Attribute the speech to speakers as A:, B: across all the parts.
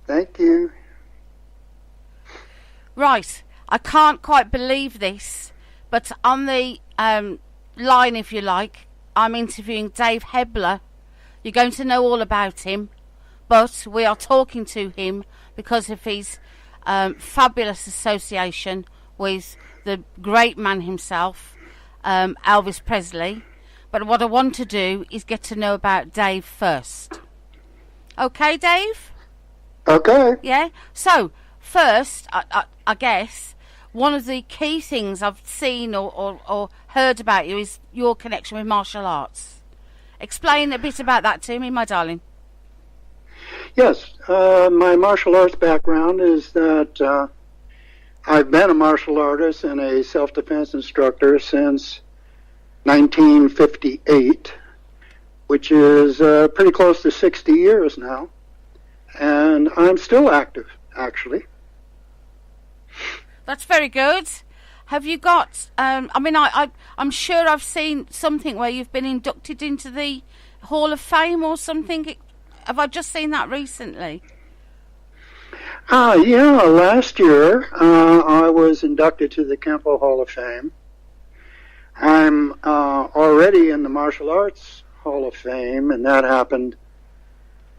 A: Thank you.
B: Right, I can't quite believe this, but on the line, if you like, I'm interviewing Dave Hebler. You're going to know all about him, but we are talking to him because of his fabulous association with the great man himself, Elvis Presley. But what I want to do is get to know about Dave first. Okay, Dave?
A: Okay.
B: Yeah? So, first, I guess, one of the key things I've seen or heard about you is your connection with martial arts. Explain a bit about that to me, my darling.
A: Yes, my martial arts background is that I've been a martial artist and a self-defense instructor since 1958, which is pretty close to 60 years now. And I'm still active, actually.
B: That's very good. Have you got, I'm sure I've seen something where you've been inducted into the Hall of Fame or something. Have I just seen that recently?
A: Yeah, last year I was inducted to the Kempo Hall of Fame. I'm already in the Martial Arts Hall of Fame, and that happened,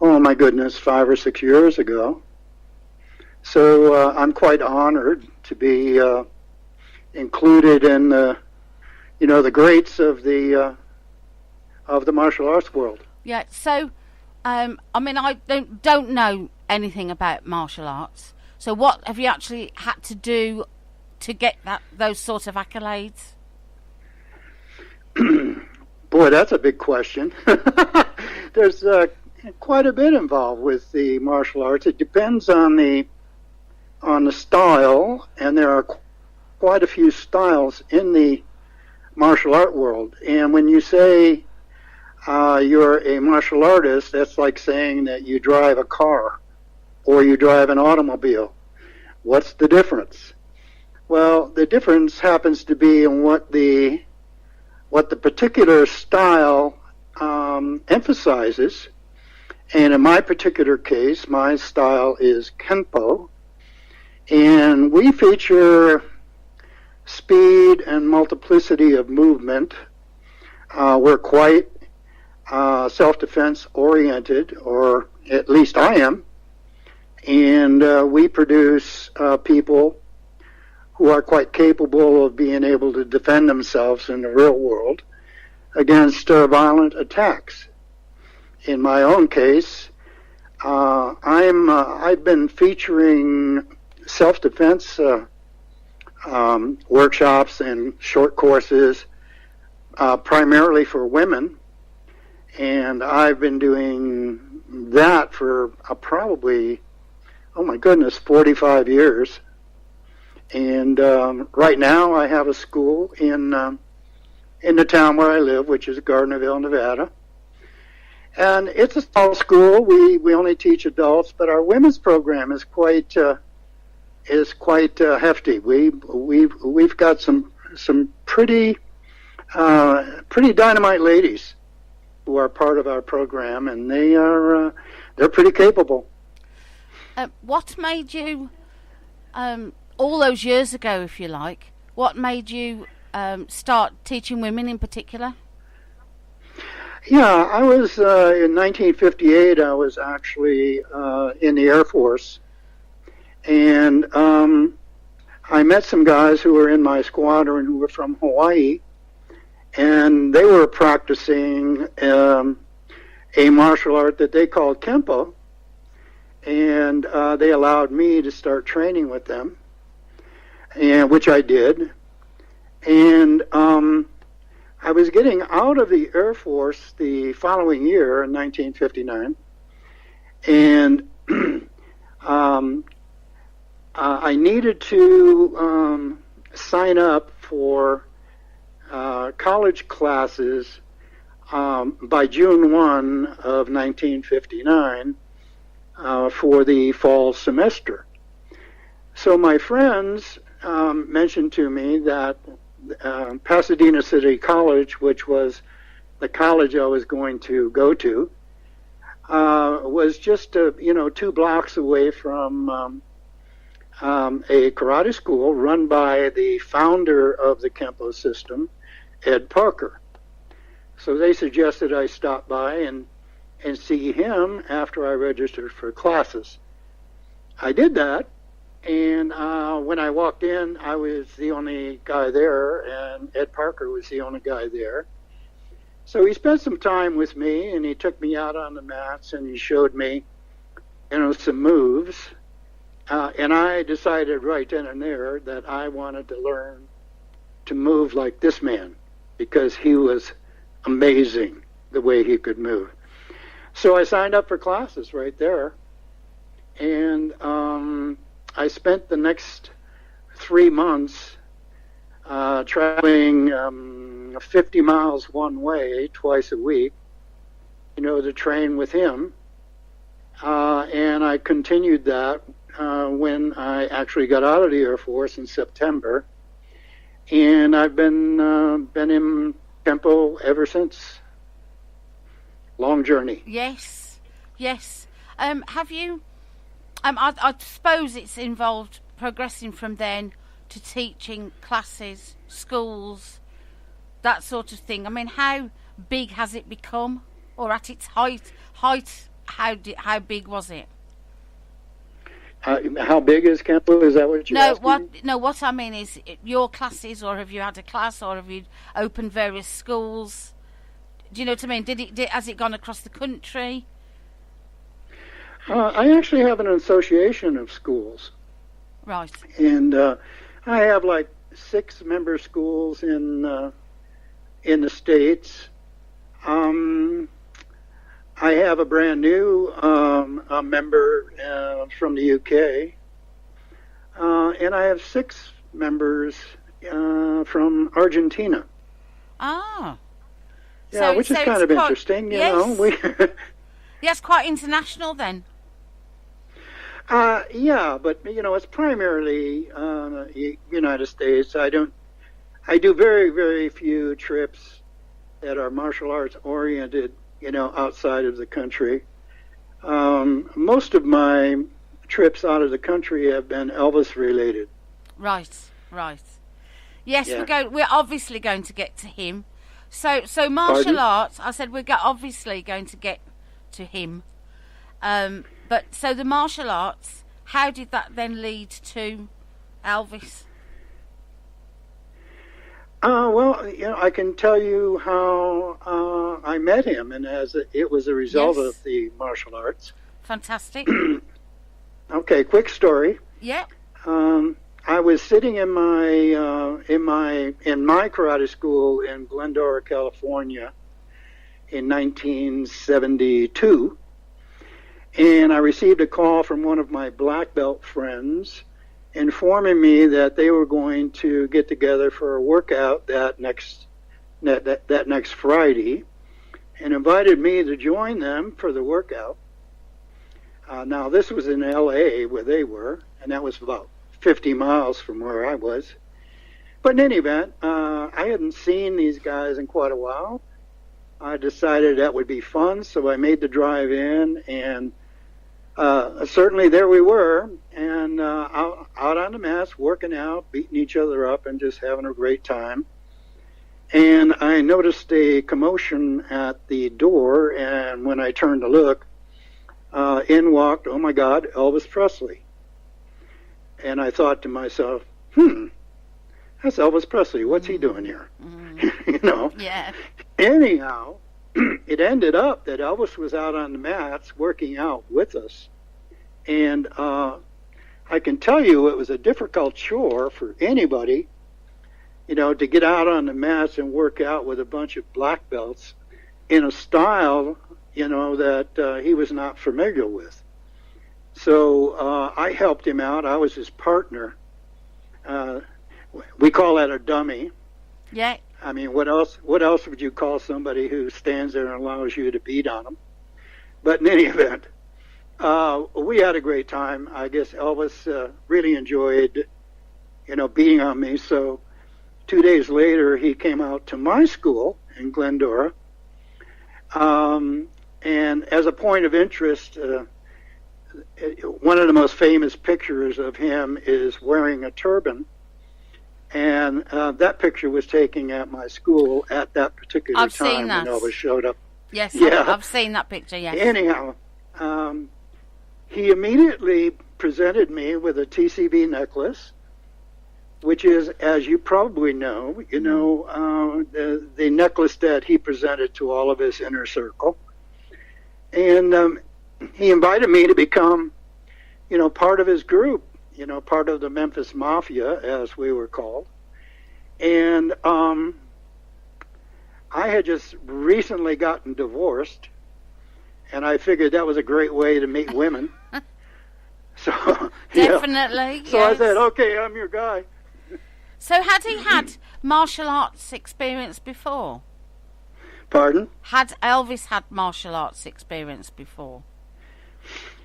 A: oh my goodness, 5 or 6 years ago. So I'm quite honored to be included in the greats of the martial arts world.
B: Yeah. So, I don't know anything about martial arts. So, what have you actually had to do to get those sort of accolades?
A: Boy, that's a big question. There's quite a bit involved with the martial arts. It depends on the style, and there are quite a few styles in the martial art world. And when you say you're a martial artist, that's like saying that you drive a car or you drive an automobile. What's the difference? Well, the difference happens to be in what the particular style emphasizes. And in my particular case, my style is Kenpo, and we feature speed and multiplicity of movement. We're quite self-defense oriented, or at least I am, and we produce people who are quite capable of being able to defend themselves in the real world against violent attacks. In my own case, I've been featuring self-defense workshops and short courses, primarily for women, and I've been doing that for probably, 45 years. And right now I have a school in the town where I live, which is Gardnerville, Nevada. And it's a small school. We only teach adults, but our women's program is quite hefty. We've got some pretty dynamite ladies who are part of our program, and they're pretty capable.
B: What made you, all those years ago, if you like, what made you start teaching women in particular?
A: Yeah, I was in 1958. I was actually in the Air Force, and I met some guys who were in my squadron who were from Hawaii, and they were practicing a martial art that they called Kenpo, and they allowed me to start training with them, and which I did. And I was getting out of the Air Force the following year in 1959, and I needed to sign up for college classes by June 1 of 1959 for the fall semester. So my friends mentioned to me that Pasadena City College, which was the college I was going to go to, was just 2 blocks away from a karate school run by the founder of the Kempo system, Ed Parker. So they suggested I stop by and see him after I registered for classes. I did that, and when I walked in, I was the only guy there, and Ed Parker was the only guy there. So he spent some time with me, and he took me out on the mats, and he showed me, some moves. And I decided right then and there that I wanted to learn to move like this man, because he was amazing the way he could move. So I signed up for classes right there, and I spent the next 3 months traveling 50 miles one way twice a week, to train with him. And I continued that when I actually got out of the Air Force in September, and I've been in Kempo ever since. Long journey.
B: Yes. Have you? I suppose it's involved progressing from then to teaching classes, schools, that sort of thing. I mean, how big has it become, or at its height? How big was it?
A: How big is Kempo? Is that what you're asking?
B: What I mean is your classes, or have you had a class, or have you opened various schools? Do you know what I mean? Has it gone across the country?
A: I actually have an association of schools.
B: Right.
A: And I have like 6 member schools in the States. I have a brand new a member from the UK, and I have 6 members from Argentina.
B: Ah.
A: Yeah, which is kind of interesting, you know.
B: Yes, quite international then.
A: Yeah, but it's primarily United States. I do very, very few trips that are martial arts oriented, outside of the country. Most of my trips out of the country have been Elvis related.
B: Right. Yes,
A: yeah.
B: We're obviously going to get to him. So martial arts. I said we're obviously going to get to him. But so the martial arts. How did that then lead to Elvis?
A: Well, I can tell you how I met him, and it was a result of the martial arts.
B: Fantastic.
A: Okay, quick story.
B: Yeah.
A: I was sitting in my karate school in Glendora, California, in 1972, and I received a call from one of my black belt friends informing me that they were going to get together for a workout that next Friday, and invited me to join them for the workout. Now, this was in LA where they were, and that was about 50 miles from where I was. But in any event, I hadn't seen these guys in quite a while. I decided that would be fun, so I made the drive in, and certainly there we were, and out on the mats, working out, beating each other up, and just having a great time. And I noticed a commotion at the door, and when I turned to look, in walked, oh my God, Elvis Presley. And I thought to myself, that's Elvis Presley. What's he doing here?
B: Yeah.
A: Anyhow, it ended up that Elvis was out on the mats working out with us. And I can tell you it was a difficult chore for anybody, to get out on the mats and work out with a bunch of black belts in a style, that he was not familiar with. So I helped him out. I was his partner. We call that a dummy.
B: Yeah.
A: I mean, what else would you call somebody who stands there and allows you to beat on them? But in any event, we had a great time. I guess Elvis really enjoyed, beating on me. So 2 days later, he came out to my school in Glendora. And as a point of interest, one of the most famous pictures of him is wearing a turban. And that picture was taken at my school at that particular
B: I've
A: time
B: seen that.
A: when Elvis showed up.
B: Yes,
A: Yeah.
B: I've seen that picture, yes.
A: Anyhow, he immediately presented me with a TCB necklace, which is, as you probably know, the necklace that he presented to all of his inner circle. And he invited me to become, part of his group, part of the Memphis Mafia, as we were called. And I had just recently gotten divorced, and I figured that was a great way to meet women. So
B: Definitely.
A: Yeah. So
B: yes.
A: I said, okay, I'm your guy.
B: So had he had martial arts experience before?
A: Pardon?
B: Had Elvis had martial arts experience before?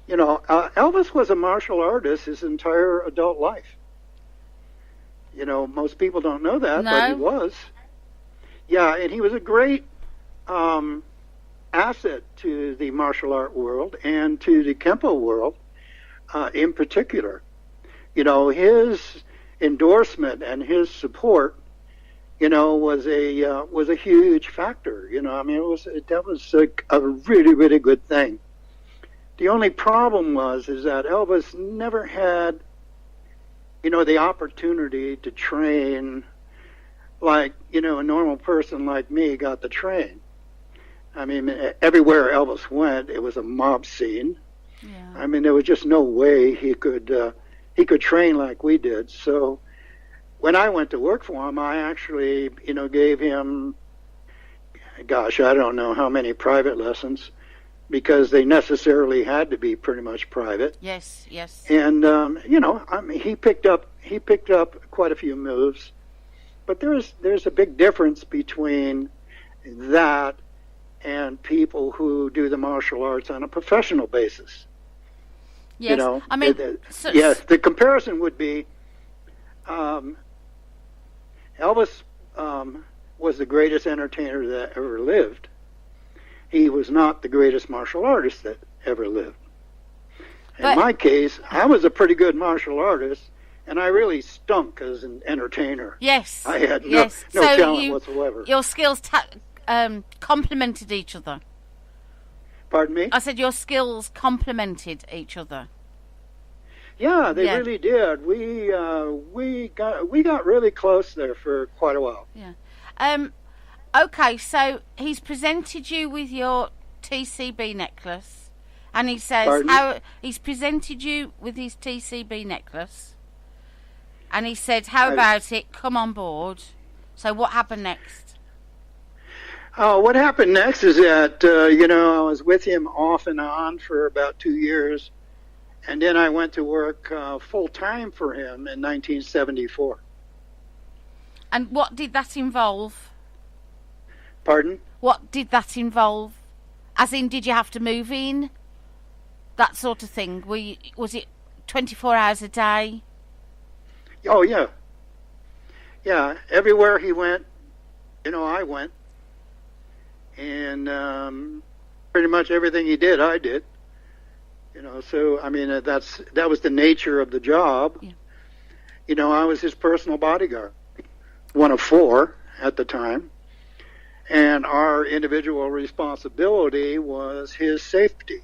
A: Elvis was a martial artist his entire adult life. Most people don't know that,
B: No.
A: but he was. Yeah, and he was a great asset to the martial art world and to the Kempo world in particular. His endorsement and his support, was a huge factor. That was a really, really good thing. The only problem is that Elvis never had, the opportunity to train like, a normal person like me got to train. I mean, everywhere Elvis went, it was a mob scene.
B: Yeah.
A: I mean, there was just no way he could train like we did. So when I went to work for him, I actually, gave him, gosh, I don't know how many private lessons, because they necessarily had to be pretty much private.
B: Yes, yes.
A: And he picked up quite a few moves, but there's a big difference between that and people who do the martial arts on a professional basis.
B: Yes, I mean,
A: yes, the comparison would be Elvis was the greatest entertainer that ever lived. He was not the greatest martial artist that ever lived. In my case, I was a pretty good martial artist, and I really stunk as an entertainer.
B: Yes.
A: I had no talent whatsoever.
B: Your skills complemented each other.
A: Pardon me?
B: I said your skills complemented each other.
A: Yeah, they really did. We got really close there for quite a while.
B: Yeah. Okay, so he's presented you with your TCB necklace, and he says
A: Pardon?
B: He's presented you with his TCB necklace, and he said, "How about it? Come on board." So what happened next?
A: What happened next is that I was with him off and on for about 2 years, and then I went to work full time for him in 1974.
B: And what did that involve?
A: Pardon?
B: What did that involve? As in, did you have to move in? That sort of thing. Was it 24 hours a day?
A: Oh, yeah. Yeah, everywhere he went, I went. And pretty much everything he did, I did. So, I mean, that was the nature of the job. Yeah. I was his personal bodyguard, one of 4 at the time. And our individual responsibility was his safety,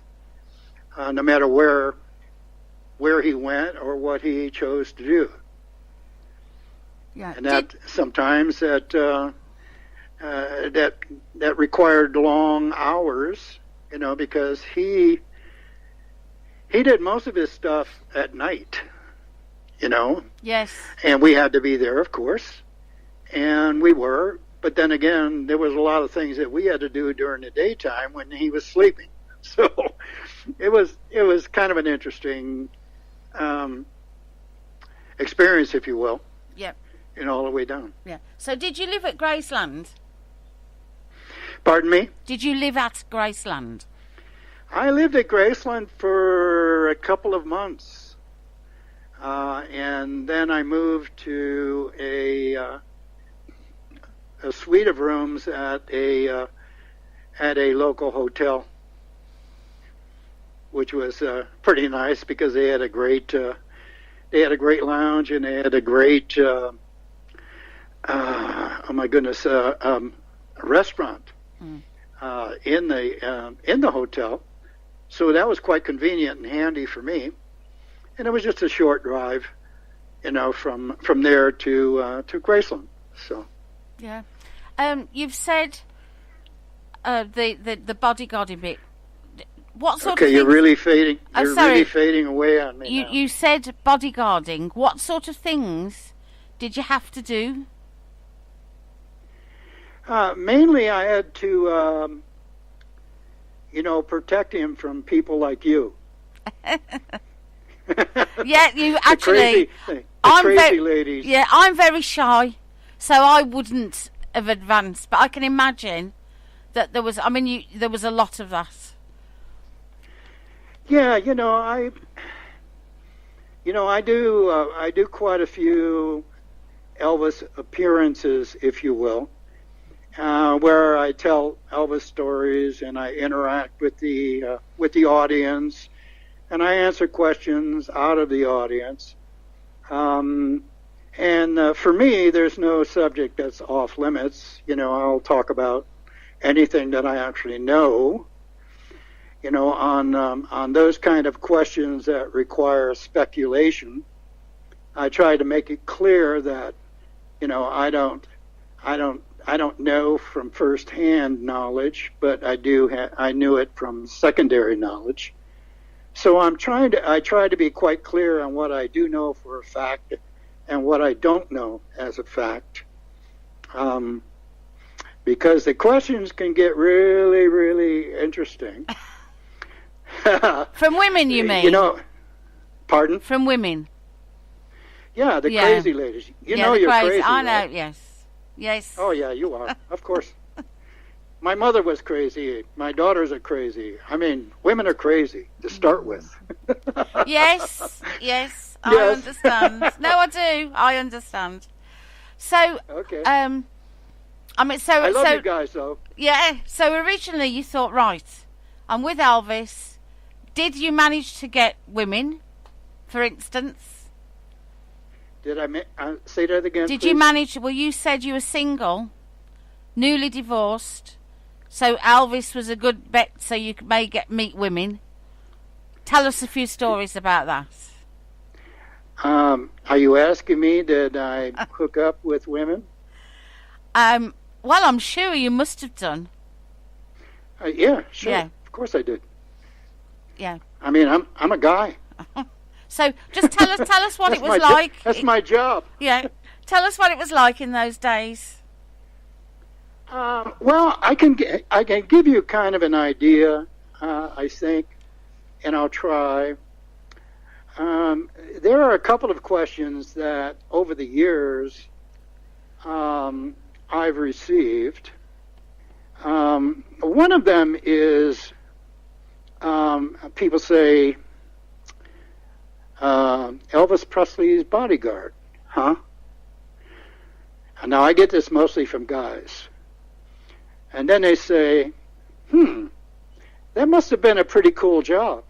A: no matter where he went or what he chose to do.
B: Yeah.
A: And that sometimes that required long hours, because he did most of his stuff at night,
B: Yes.
A: And we had to be there, of course, and we were. But then again, there was a lot of things that we had to do during the daytime when he was sleeping. So it was kind of an interesting experience, if you will.
B: Yep.
A: All the way down.
B: Yeah. So did you live at Graceland?
A: Pardon me?
B: Did you live at Graceland?
A: I lived at Graceland for a couple of months, and then I moved to a suite of rooms at a local hotel. which was pretty nice because they had a great lounge, and they had a great oh my goodness, restaurant in the hotel. So that was quite convenient and handy for me. And it was just a short drive, from there to Graceland. So
B: yeah, you've said the bodyguarding bit. What sort of things?
A: You're really fading. You're really fading away on me.
B: You said bodyguarding. What sort of things did you have to do?
A: Mainly, I had to, protect him from people like you.
B: Yeah, you actually.
A: The crazy ladies.
B: Yeah, I'm very shy, so I wouldn't have advanced. But I can imagine that there was. I mean, there was a lot of that.
A: Yeah, I do quite a few Elvis appearances, if you will, where I tell Elvis stories and I interact with the audience, and I answer questions out of the audience. And for me, there's no subject that's off limits. I'll talk about anything that I actually know. On those kind of questions that require speculation, I try to make it clear that, I don't know from firsthand knowledge, but I knew it from secondary knowledge. So I try to be quite clear on what I do know for a fact and what I don't know as a fact. Because the questions can get really, really interesting.
B: From women, you mean?
A: Pardon?
B: From women.
A: Yeah, the crazy ladies. You're crazy.
B: I know,
A: right?
B: Yes.
A: Oh, yeah, you are. Of course. My mother was crazy. My daughters are crazy. I mean, women are crazy to start with.
B: Yes. I understand. No, I do. I understand. So,
A: okay.
B: I love
A: you guys, though.
B: Yeah. So originally you thought, right, I'm with Elvis. Did you manage to get women, for instance?
A: Did I say that again?
B: Did
A: please?
B: you manage? Well, you said you were single, newly divorced, so Elvis was a good bet. So you may meet women. Tell us a few stories about that.
A: Are you asking me did I hook up with women?
B: Well, I'm sure you must have done.
A: Yeah, sure.
B: Yeah.
A: Of course I did.
B: Yeah.
A: I mean, I'm a guy.
B: So just tell us what it was like.
A: That's my job.
B: Yeah. Tell us what it was like in those days.
A: Well, I can give you kind of an idea, I think, and I'll try. There are a couple of questions that over the years I've received. One of them is people say, Elvis Presley's Bodyguard, huh? And now I get this mostly from guys. And then they say, that must have been a pretty cool job.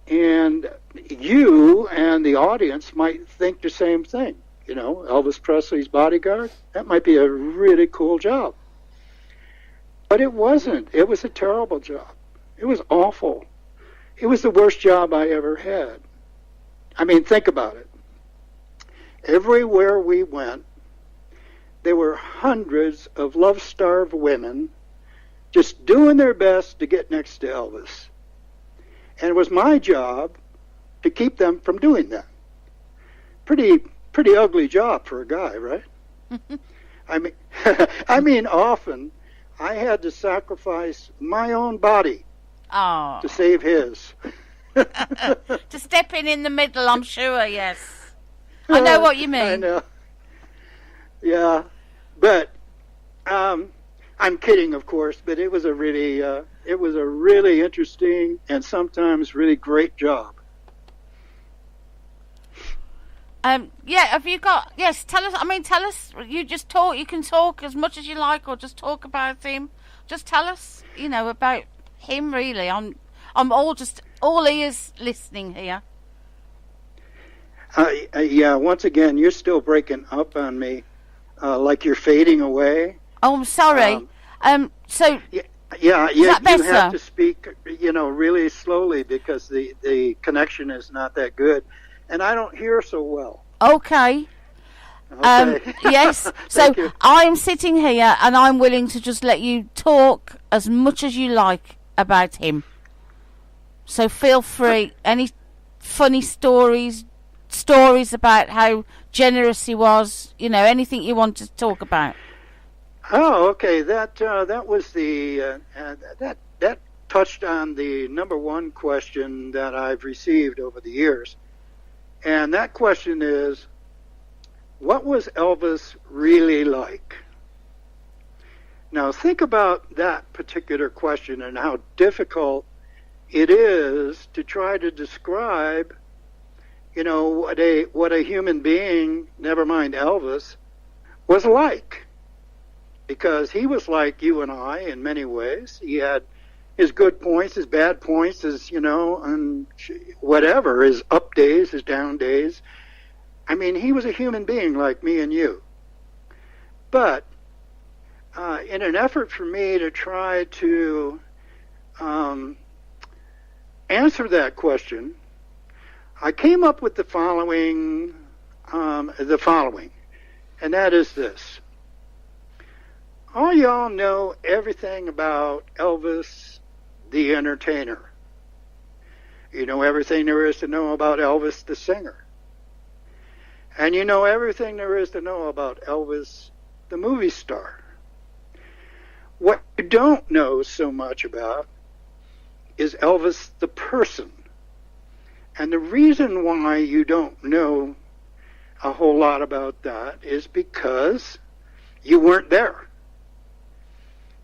A: And you and the audience might think the same thing. Elvis Presley's Bodyguard, that might be a really cool job. But it wasn't. It was a terrible job. It was awful. It was the worst job I ever had. I mean, think about it. Everywhere we went, there were hundreds of love-starved women just doing their best to get next to Elvis. And it was my job to keep them from doing that. Pretty ugly job for a guy, right? I mean, often I had to sacrifice my own body to save his.
B: To step in the middle, I'm sure, yes. I know what you mean.
A: I know. Yeah, but I'm kidding, of course. But it was a really interesting and sometimes really great job.
B: Yeah, have you got... Yes, tell us. You just talk. You can talk as much as you like or just talk about him. Just tell us, about him, really. I'm all ears listening here.
A: Yeah, once again, you're still breaking up on me, like you're fading away.
B: Oh, I'm sorry. So
A: Yeah,
B: is that better?
A: You have to speak, really slowly because the connection is not that good, and I don't hear so well.
B: Okay.
A: Okay.
B: Yes. So I'm sitting here, and I'm willing to just let you talk as much as you like about him. So feel free. Any funny stories about how generous he was, anything you want to talk about.
A: Oh, okay. That was that touched on the number one question that I've received over the years, and that question is, what was Elvis really like? Now, think about that particular question and how difficult it is to try to describe, what a human being, never mind Elvis, was like. Because he was like you and I in many ways. He had his good points, his bad points, his, and whatever, his up days, his down days. I mean, he was a human being like me and you. But in an effort for me to try to answer that question, I came up with the following, and that is this. All y'all know everything about Elvis the entertainer. You know everything there is to know about Elvis the singer. And you know everything there is to know about Elvis the movie star. What you don't know so much about is Elvis the person. And the reason why you don't know a whole lot about that is because you weren't there.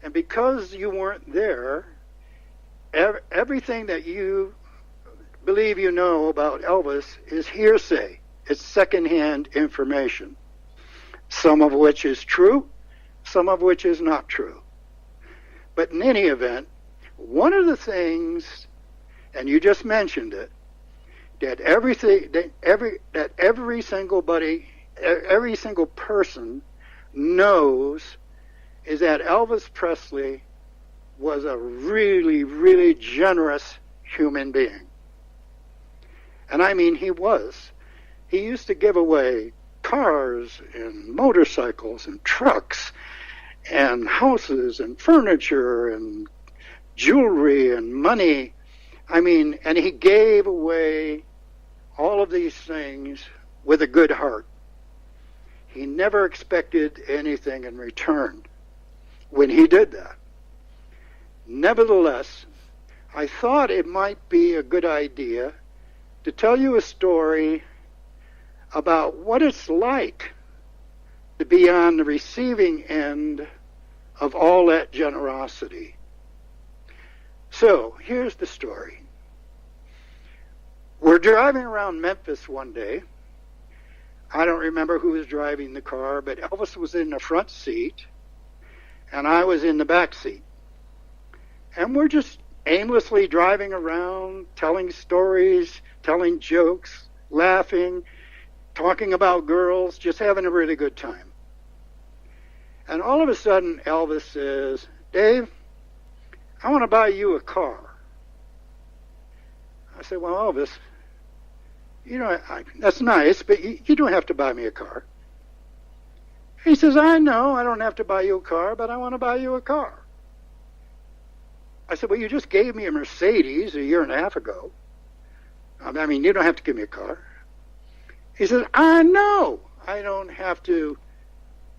A: And because you weren't there, everything that you believe you know about Elvis is hearsay. It's secondhand information, some of which is true, some of which is not true. But in any event, one of the things, and you just mentioned it, that every single person knows is that Elvis Presley was a really, really generous human being. And I mean, he was. He used to give away cars and motorcycles and trucks and houses and furniture and jewelry and money. I mean, and he gave away all of these things with a good heart. He never expected anything in return when he did that. Nevertheless, I thought it might be a good idea to tell you a story about what it's like to be on the receiving end of all that generosity. So, here's the story. We're driving around Memphis one day. I don't remember who was driving the car, but Elvis was in the front seat, and I was in the back seat. And we're just aimlessly driving around, telling stories, telling jokes, laughing, talking about girls, just having a really good time. And all of a sudden, Elvis says, "Dave, I want to buy you a car." I said, "Well, Elvis, that's nice, but you don't have to buy me a car." He says, "I know I don't have to buy you a car, but I want to buy you a car." I said, "Well, you just gave me a Mercedes a year and a half ago. I mean, you don't have to give me a car." He says, "I know I don't have to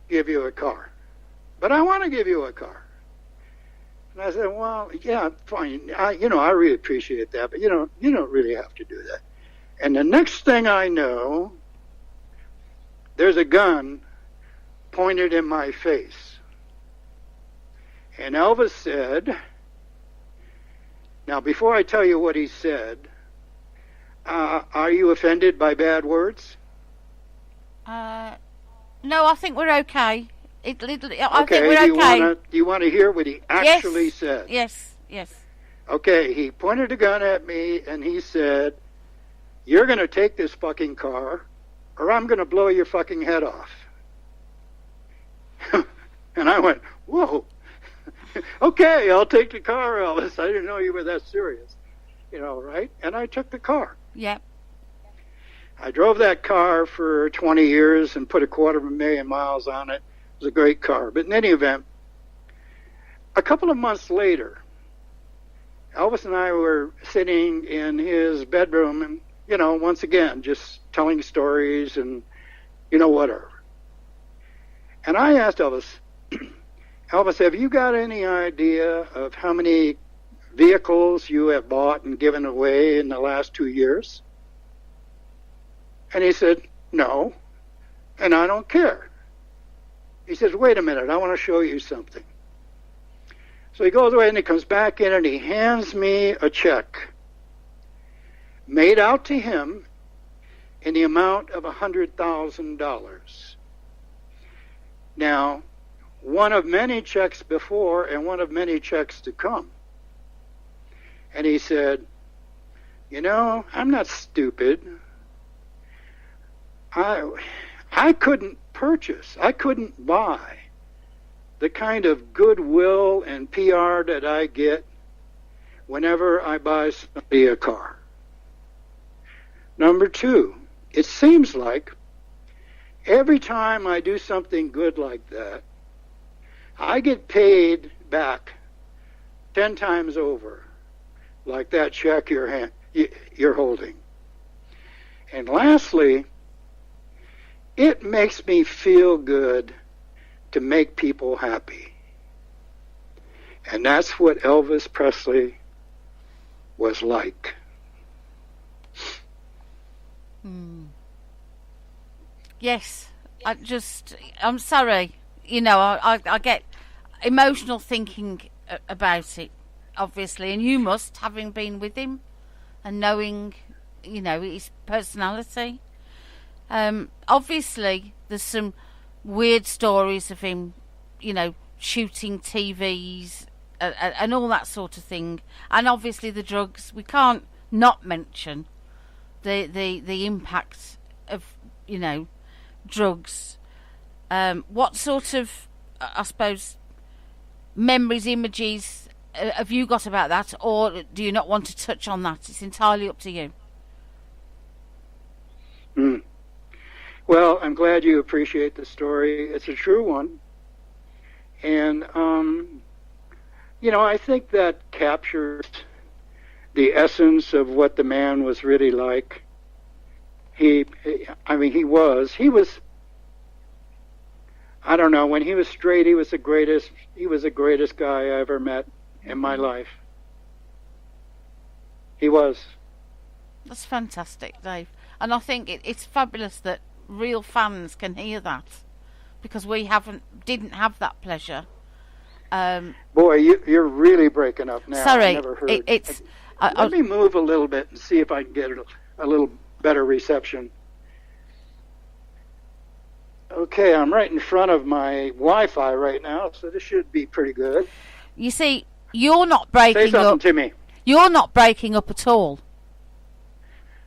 A: give you a car, but I want to give you a car." And I said, "Well, yeah, fine. I really appreciate that, but you don't really have to do that." And the next thing I know, there's a gun pointed in my face. And Elvis said, now before I tell you what he said, are you offended by bad words?
B: No, I think we're okay. I think we're okay.
A: Do you want to hear what he actually said?
B: Yes.
A: Okay, he pointed a gun at me and he said, "You're going to take this fucking car or I'm going to blow your fucking head off." And I went, "Whoa, okay, I'll take the car, Elvis. I didn't know you were that serious." Right? And I took the car.
B: Yep.
A: I drove that car for 20 years and put 250,000 miles on it. It was a great car. But in any event, a couple of months later, Elvis and I were sitting in his bedroom and, once again, just telling stories and, whatever. And I asked Elvis, "Elvis, have you got any idea of how many vehicles you have bought and given away in the last 2 years?" And he said, "No, and I don't care." He says, "Wait a minute, I want to show you something." So he goes away and he comes back in and he hands me a check made out to him in the amount of $100,000. Now, one of many checks before and one of many checks to come. And he said, "I'm not stupid. I couldn't purchase, I couldn't buy the kind of goodwill and PR that I get whenever I buy somebody a car. Number two, it seems like every time I do something good like that, I get paid back 10 times over, like that check you're holding. And lastly, it makes me feel good to make people happy." And that's what Elvis Presley was like.
B: Yes, I'm sorry. I get emotional thinking about it, obviously, and you must, having been with him and knowing, his personality. Obviously, there's some weird stories of him, shooting TVs and all that sort of thing. And obviously the drugs, we can't not mention the impact of, drugs. What sort of, I suppose, memories, images have you got about that, or do you not want to touch on that? It's entirely up to you.
A: Well, I'm glad you appreciate the story. It's a true one. And, I think that captures the essence of what the man was really like. He was, I don't know, when he was straight, he was the greatest guy I ever met in my life. He was.
B: That's fantastic, Dave. And I think it's fabulous that real fans can hear that, because we didn't have that pleasure.
A: Boy, you're really breaking up now.
B: Sorry,
A: I never heard.
B: Let
A: me move a little bit and see if I can get a little better reception. Okay, I'm right in front of my Wi-Fi right now, so this should be pretty good.
B: You see, you're not breaking up.
A: Say something to me.
B: You're not breaking up at all.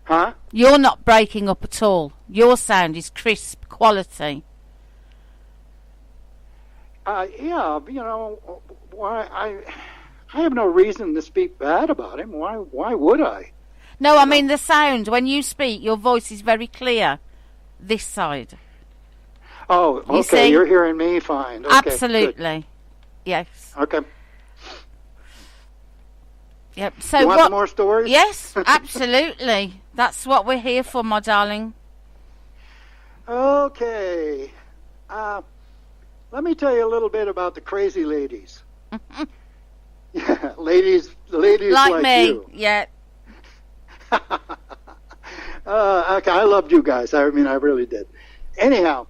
A: Huh?
B: You're not breaking up at all. Your sound is crisp quality.
A: Yeah, why I have no reason to speak bad about him. Why would I?
B: No, I mean the sound. When you speak, your voice is very clear. This side.
A: Oh, okay. You're hearing me fine. Okay,
B: absolutely. Good. Yes.
A: Okay.
B: Yep. So
A: you want some more stories?
B: Yes, absolutely. That's what we're here for, my darling.
A: Okay. Let me tell you a little bit about the crazy ladies. Yeah, ladies like
B: me.
A: You.
B: Yeah.
A: Okay, I loved you guys. I mean, I really did. Anyhow,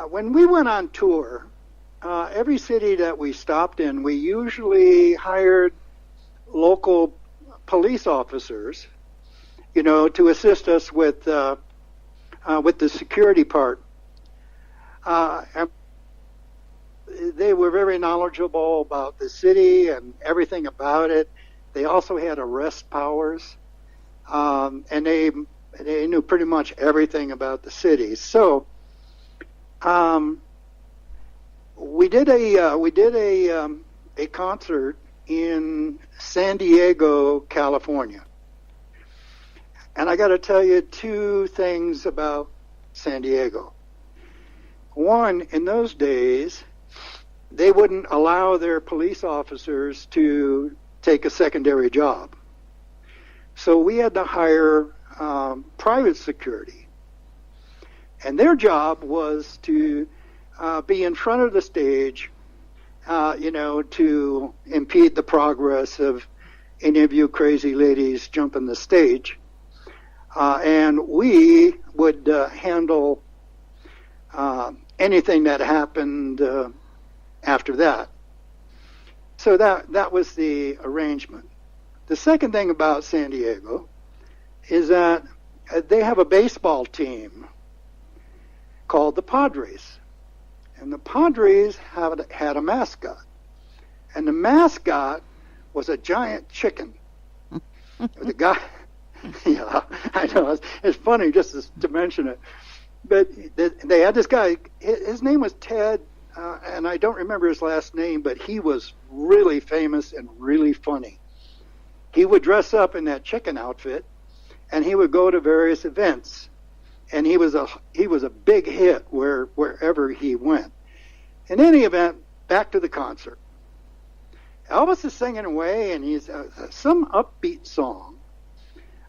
A: when we went on tour, every city that we stopped in, we usually hired local police officers, to assist us with the security part. And they were very knowledgeable about the city and everything about it. They also had arrest powers, and they knew pretty much everything about the city. So we did a concert in San Diego, California. And I got to tell you two things about San Diego. One, in those days, they wouldn't allow their police officers to take a secondary job. So we had to hire private security. And their job was to be in front of the stage, to impede the progress of any of you crazy ladies jumping the stage. And we would handle anything that happened after that. So that was the arrangement. The second thing about San Diego is that they have a baseball team called the Padres. And the Padres had a mascot. And the mascot was a giant chicken. The guy, yeah, I know, it's funny just to mention it. But they had this guy, his name was Ted, and I don't remember his last name, but he was really famous and really funny. He would dress up in that chicken outfit, and he would go to various events. And he was a big hit wherever he went. In any event, back to the concert. Elvis is singing away, and he's some upbeat song,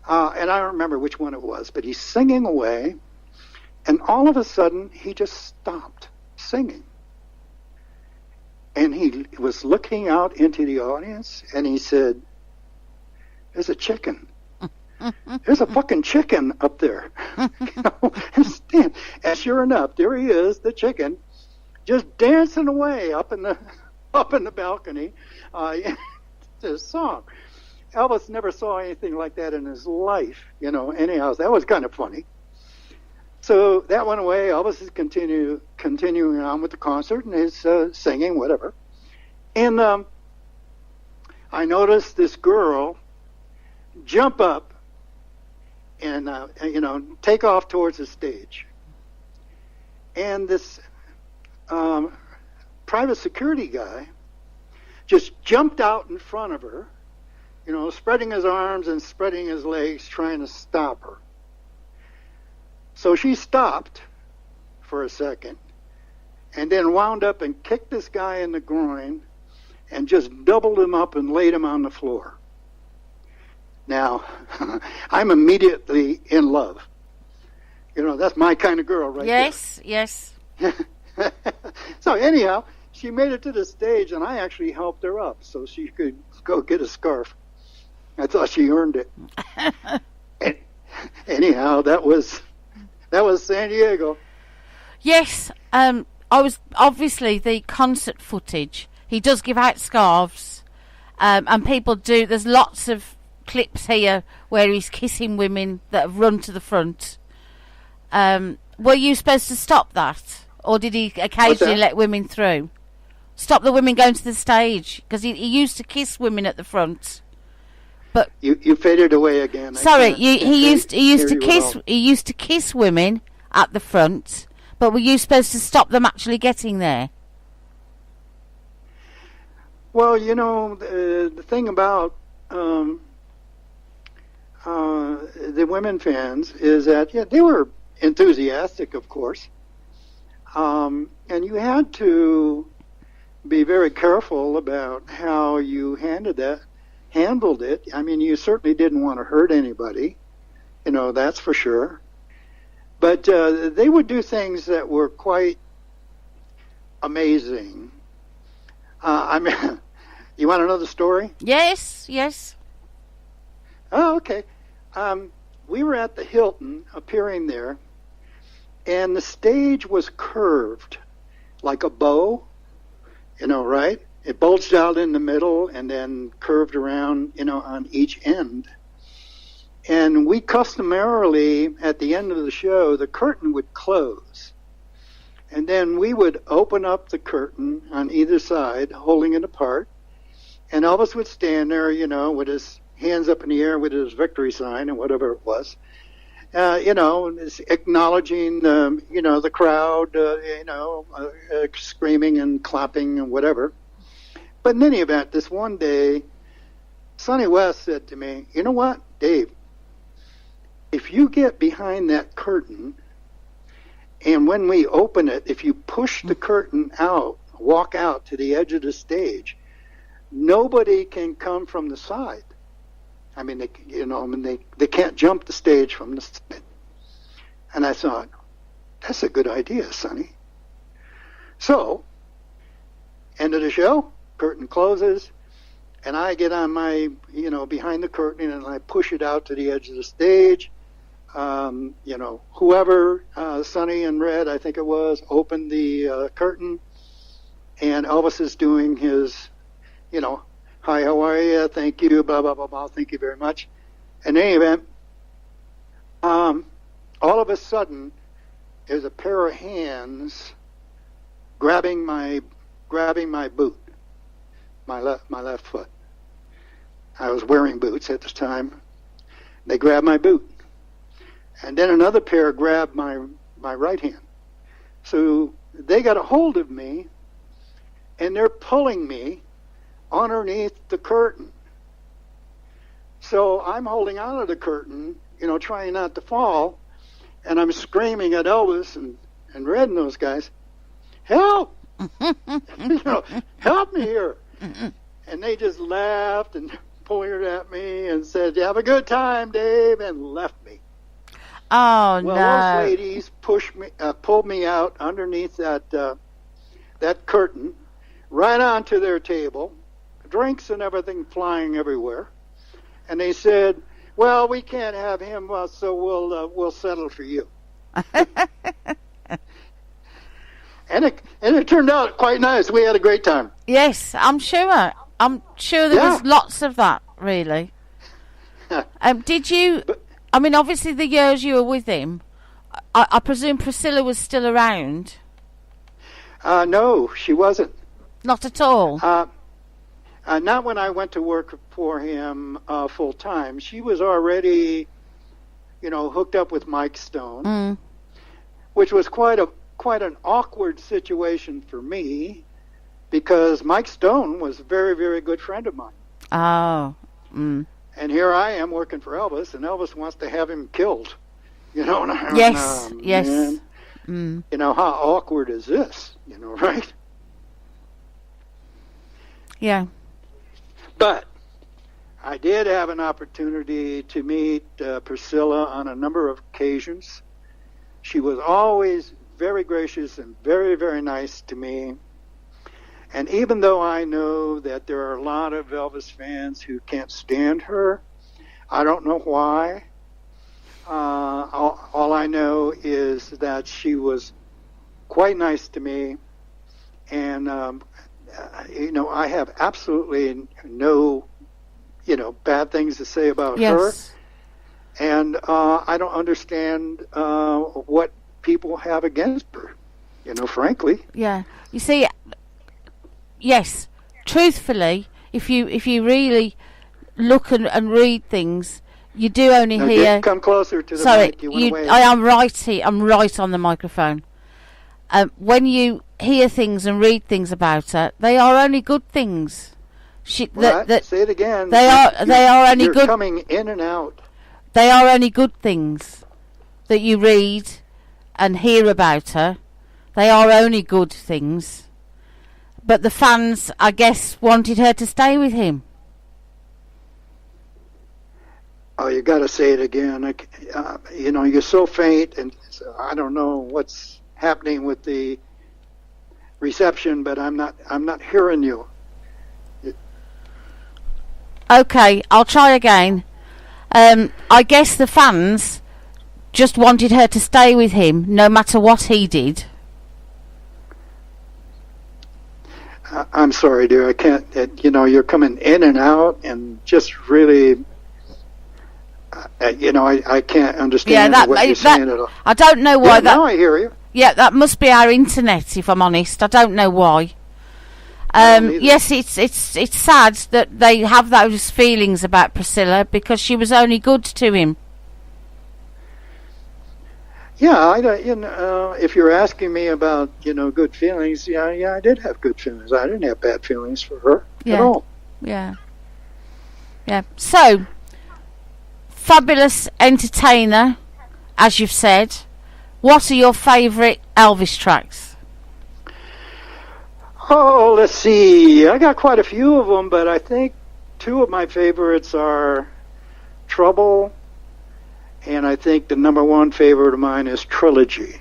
A: and I don't remember which one it was, but he's singing away, and all of a sudden he just stopped singing, and he was looking out into the audience, and he said, "There's a chicken." There's a fucking chicken up there. And sure enough, there he is, the chicken, just dancing away up in the balcony. This song. Elvis never saw anything like that in his life, anyhow. That was kind of funny. So that went away. Elvis is continuing on with the concert and is singing, whatever. And I noticed this girl jump up and take off towards the stage. And this private security guy just jumped out in front of her, spreading his arms and spreading his legs, trying to stop her. So she stopped for a second and then wound up and kicked this guy in the groin and just doubled him up and laid him on the floor. Now, I'm immediately in love. That's my kind of girl right
B: yes, there. Yes, yes.
A: So anyhow, she made it to the stage, and I actually helped her up so she could go get a scarf. I thought she earned it. And anyhow, that was San Diego.
B: Yes, I was obviously the concert footage. He does give out scarves, and people do. There's lots of clips here where he's kissing women that have run to the front. Were you supposed to stop that, or did he occasionally let women through? Stop the women going to the stage, because he used to kiss women at the front. But
A: you faded away again.
B: Sorry, he used to kiss women at the front. But were you supposed to stop them actually getting there?
A: Well, the thing about the women fans is that, they were enthusiastic, of course. And you had to be very careful about how you handled it. I mean, you certainly didn't want to hurt anybody, that's for sure. But they would do things that were quite amazing. I mean, you want to know the story?
B: Yes, yes.
A: Oh, okay. We were at the Hilton, appearing there, and the stage was curved like a bow, right? It bulged out in the middle and then curved around, on each end. And we customarily, at the end of the show, the curtain would close. And then we would open up the curtain on either side, holding it apart, And Elvis would stand there, with his hands up in the air with his victory sign and whatever it was, acknowledging, the crowd, screaming and clapping and whatever. But in any event, this one day, Sonny West said to me, "You know what, Dave? If you get behind that curtain, and when we open it, if you push the curtain out, walk out to the edge of the stage, nobody can come from the side. I mean, they can't jump the stage from the side." And I thought, that's a good idea, Sonny. So, end of the show, curtain closes, and I get on my, behind the curtain, and I push it out to the edge of the stage. Whoever, Sonny and Red, I think it was, opened the curtain, and Elvis is doing his, "Hi, how are you? Thank you, blah, blah, blah, blah, thank you very much." In any event, all of a sudden, there's a pair of hands grabbing my boot, my left foot. I was wearing boots at the time. They grabbed my boot. And then another pair grabbed my right hand. So they got a hold of me, and they're pulling me underneath the curtain. So I'm holding on to the curtain, trying not to fall, and I'm screaming at Elvis and Red and those guys, "Help! Help me here!" And they just laughed and pointed at me and said, "Have a good time, Dave," and left me.
B: Oh,
A: well,
B: no.
A: Those ladies pulled me out underneath that curtain, right onto their table, drinks and everything flying everywhere, and they said, "Well, we can't have him, so we'll settle for you." And it turned out quite nice. We had a great time.
B: Yes, I'm sure. I'm sure there was lots of that, really. Did you? I mean, obviously, the years you were with him, I presume Priscilla was still around.
A: No, she wasn't.
B: Not at all.
A: Not when I went to work for him full time. She was already, hooked up with Mike Stone, which was quite an awkward situation for me, because Mike Stone was a very, very good friend of mine.
B: Oh.
A: And here I am working for Elvis, and Elvis wants to have him killed.
B: Yes, yes.
A: Man, how awkward is this? Right?
B: Yeah.
A: But I did have an opportunity to meet Priscilla on a number of occasions. She was always very gracious and very, very nice to me. And even though I know that there are a lot of Elvis fans who can't stand her, I don't know why. All I know is that she was quite nice to me. And, I have absolutely no, bad things to say about her. And I don't understand what people have against her, frankly.
B: Yeah. You see, yes, truthfully, if you really look and read things, you do only hear.
A: Come closer to the mic.
B: I am right here. I'm right on the microphone. When you hear things and read things about her, they are only good things.
A: Say it again.
B: They are only
A: you're
B: good.
A: Coming in and out.
B: They are only good things that you read and hear about her. They are only good things. But the fans, I guess, wanted her to stay with him.
A: Oh, you got to say it again. You're so faint, and I don't know what's happening with the reception, but I'm not hearing you.
B: Okay, I'll try again. I guess the fans just wanted her to stay with him, no matter what he did.
A: I'm sorry, dear. I can't. You're coming in and out, and just really, I can't understand what you're saying at all.
B: I don't know why.
A: Now I hear you.
B: Yeah, that must be our internet, if I'm honest. I don't know why.
A: don't either.
B: Yes, it's sad that they have those feelings about Priscilla because she was only good to him.
A: Yeah, if you're asking me about, good feelings, yeah, I did have good feelings. I didn't have bad feelings for her at all.
B: Yeah. So, fabulous entertainer, as you've said. What are your favourite Elvis tracks?
A: Oh, let's see. I got quite a few of them, but I think two of my favorites are Trouble, and I think the number one favorite of mine is Trilogy.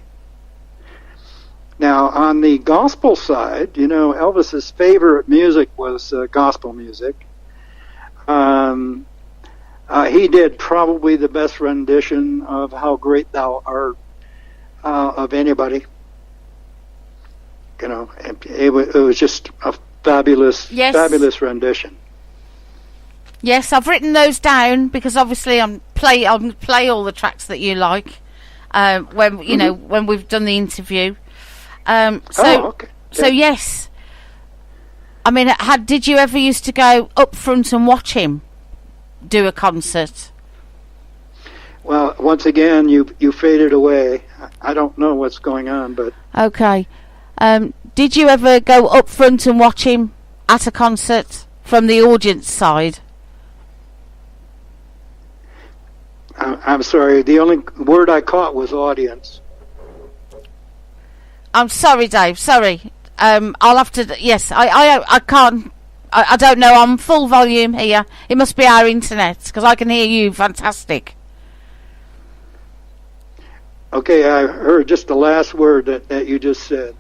A: Now, on the gospel side, Elvis's favorite music was gospel music. He did probably the best rendition of How Great Thou Art of anybody. It was just a fabulous rendition.
B: Yes, I've written those down because obviously I'll play all the tracks that you like when we've done the interview.
A: Okay.
B: So yes, I mean, did you ever used to go up front and watch him do a concert?
A: Well, once again, you faded away. I don't know what's going on, but
B: okay. Did you ever go up front and watch him at a concert from the audience side?
A: I'm sorry. The only word I caught was audience.
B: I'm sorry, Dave. Sorry. I'll have to. Yes, I can't. I don't know. I'm full volume here. It must be our internet because I can hear you. Fantastic.
A: Okay, I heard just the last word that you just said.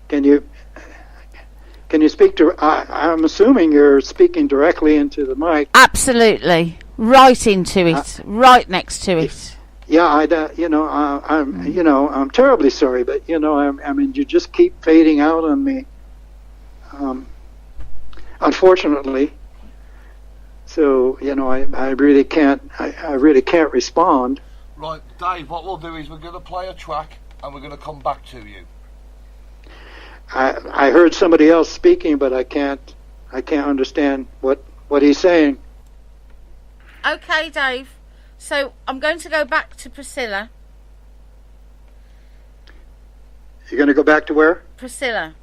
A: Can you speak to? I'm assuming you're speaking directly into the mic.
B: Absolutely, right into it, right next to it.
A: Yeah, I'm terribly sorry, but I mean, you just keep fading out on me. Unfortunately, so I really can't. I really can't respond.
C: Right, Dave. What we'll do is we're going to play a track and we're going to come back to you.
A: I heard somebody else speaking, but I can't understand what he's saying.
B: Okay, Dave. So I'm going to go back to Priscilla.
A: You're going to go back to where?
B: Priscilla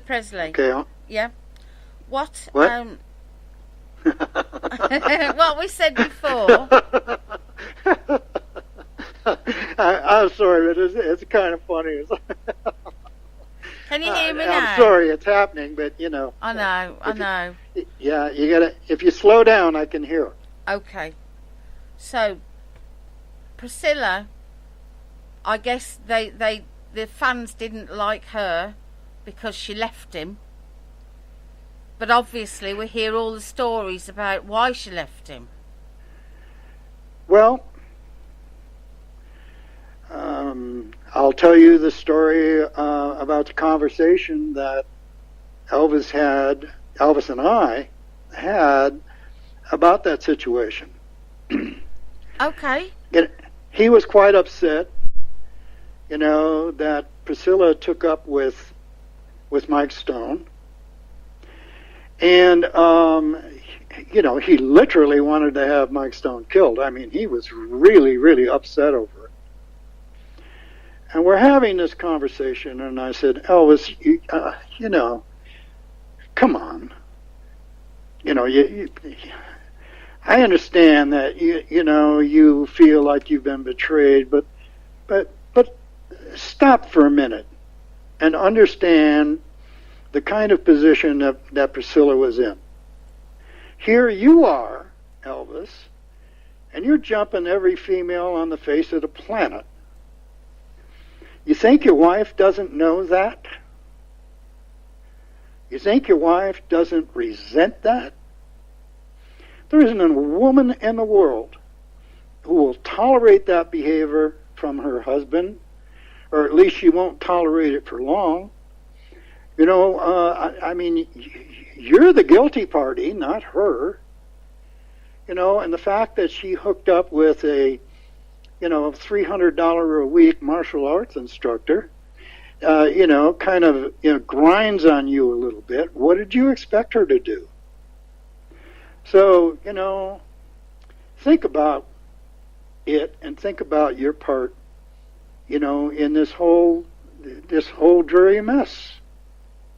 B: Presley.
A: Okay.
B: Yeah. What?
A: What
B: we said before.
A: I'm sorry, but it's kind of funny.
B: Can you hear me now?
A: I'm sorry, it's happening, but
B: I know.
A: Yeah, you gotta. If you slow down, I can hear it.
B: Okay. So, Priscilla, I guess the fans didn't like her because she left him. But obviously, we hear all the stories about why she left him.
A: Well, I'll tell you the story about the conversation that Elvis and I had about that situation.
B: Okay.
A: He was quite upset, that Priscilla took up with Mike Stone. And, he literally wanted to have Mike Stone killed. I mean, he was really, really upset over it. And we're having this conversation, and I said, Elvis, come on. I understand that you feel like you've been betrayed, but stop for a minute and understand the kind of position that Priscilla was in. Here you are, Elvis, and you're jumping every female on the face of the planet. You think your wife doesn't know that? You think your wife doesn't resent that? There isn't a woman in the world who will tolerate that behavior from her husband, or at least she won't tolerate it for long. I mean, you're the guilty party, not her. And the fact that she hooked up with a $300 a week martial arts instructor, kind of, grinds on you a little bit, what did you expect her to do? So, think about it and think about your part, in this whole dreary mess.